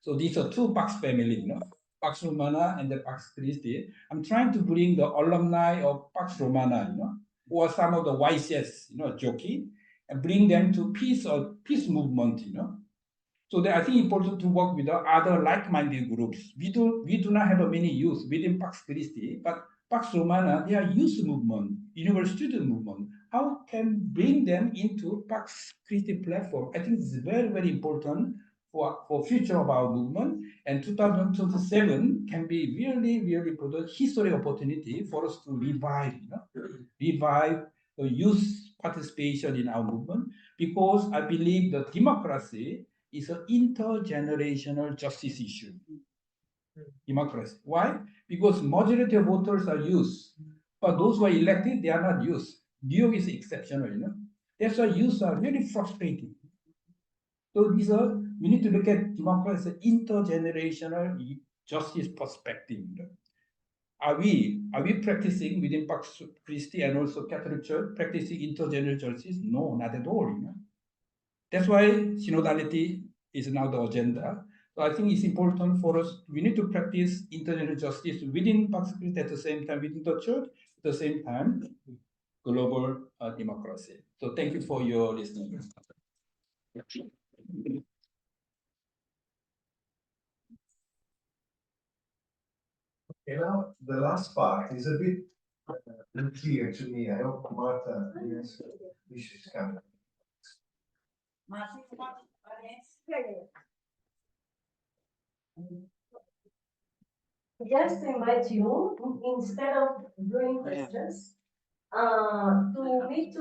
So these are two Pax family, Pax Romana and the Pax Christi. I'm trying to bring the alumni of Pax Romana, who are some of the wisest, jockey, and bring them to peace movement, So that I think important to work with the other like-minded groups. We do not have many youth within Pax Christi, but Pax Romana, they are youth movement, university student movement. How can bring them into Pax Christi platform? I think it's very, very important for future of our movement. And 2027 can be really, really important history opportunity for us to revive the youth participation in our movement, because I believe the democracy is an intergenerational justice issue. Democracy. Why? Because majority of voters are youth, but those who are elected, they are not youth. New is exceptional, That's why youth are really frustrated. So we need to look at democracy as an intergenerational justice perspective. Are we practicing within Pax Christi and also Catholic Church practicing intergenerational justice? No, not at all. That's why synodality is now the agenda. So I think it's important for us. We need to practice intergenerational justice within Pax Christi at the same time within the church, at the same time global democracy. So thank you for your listening. The last part is a bit unclear to me. I hope Martha is coming. Just to invite you, instead of doing questions, to meet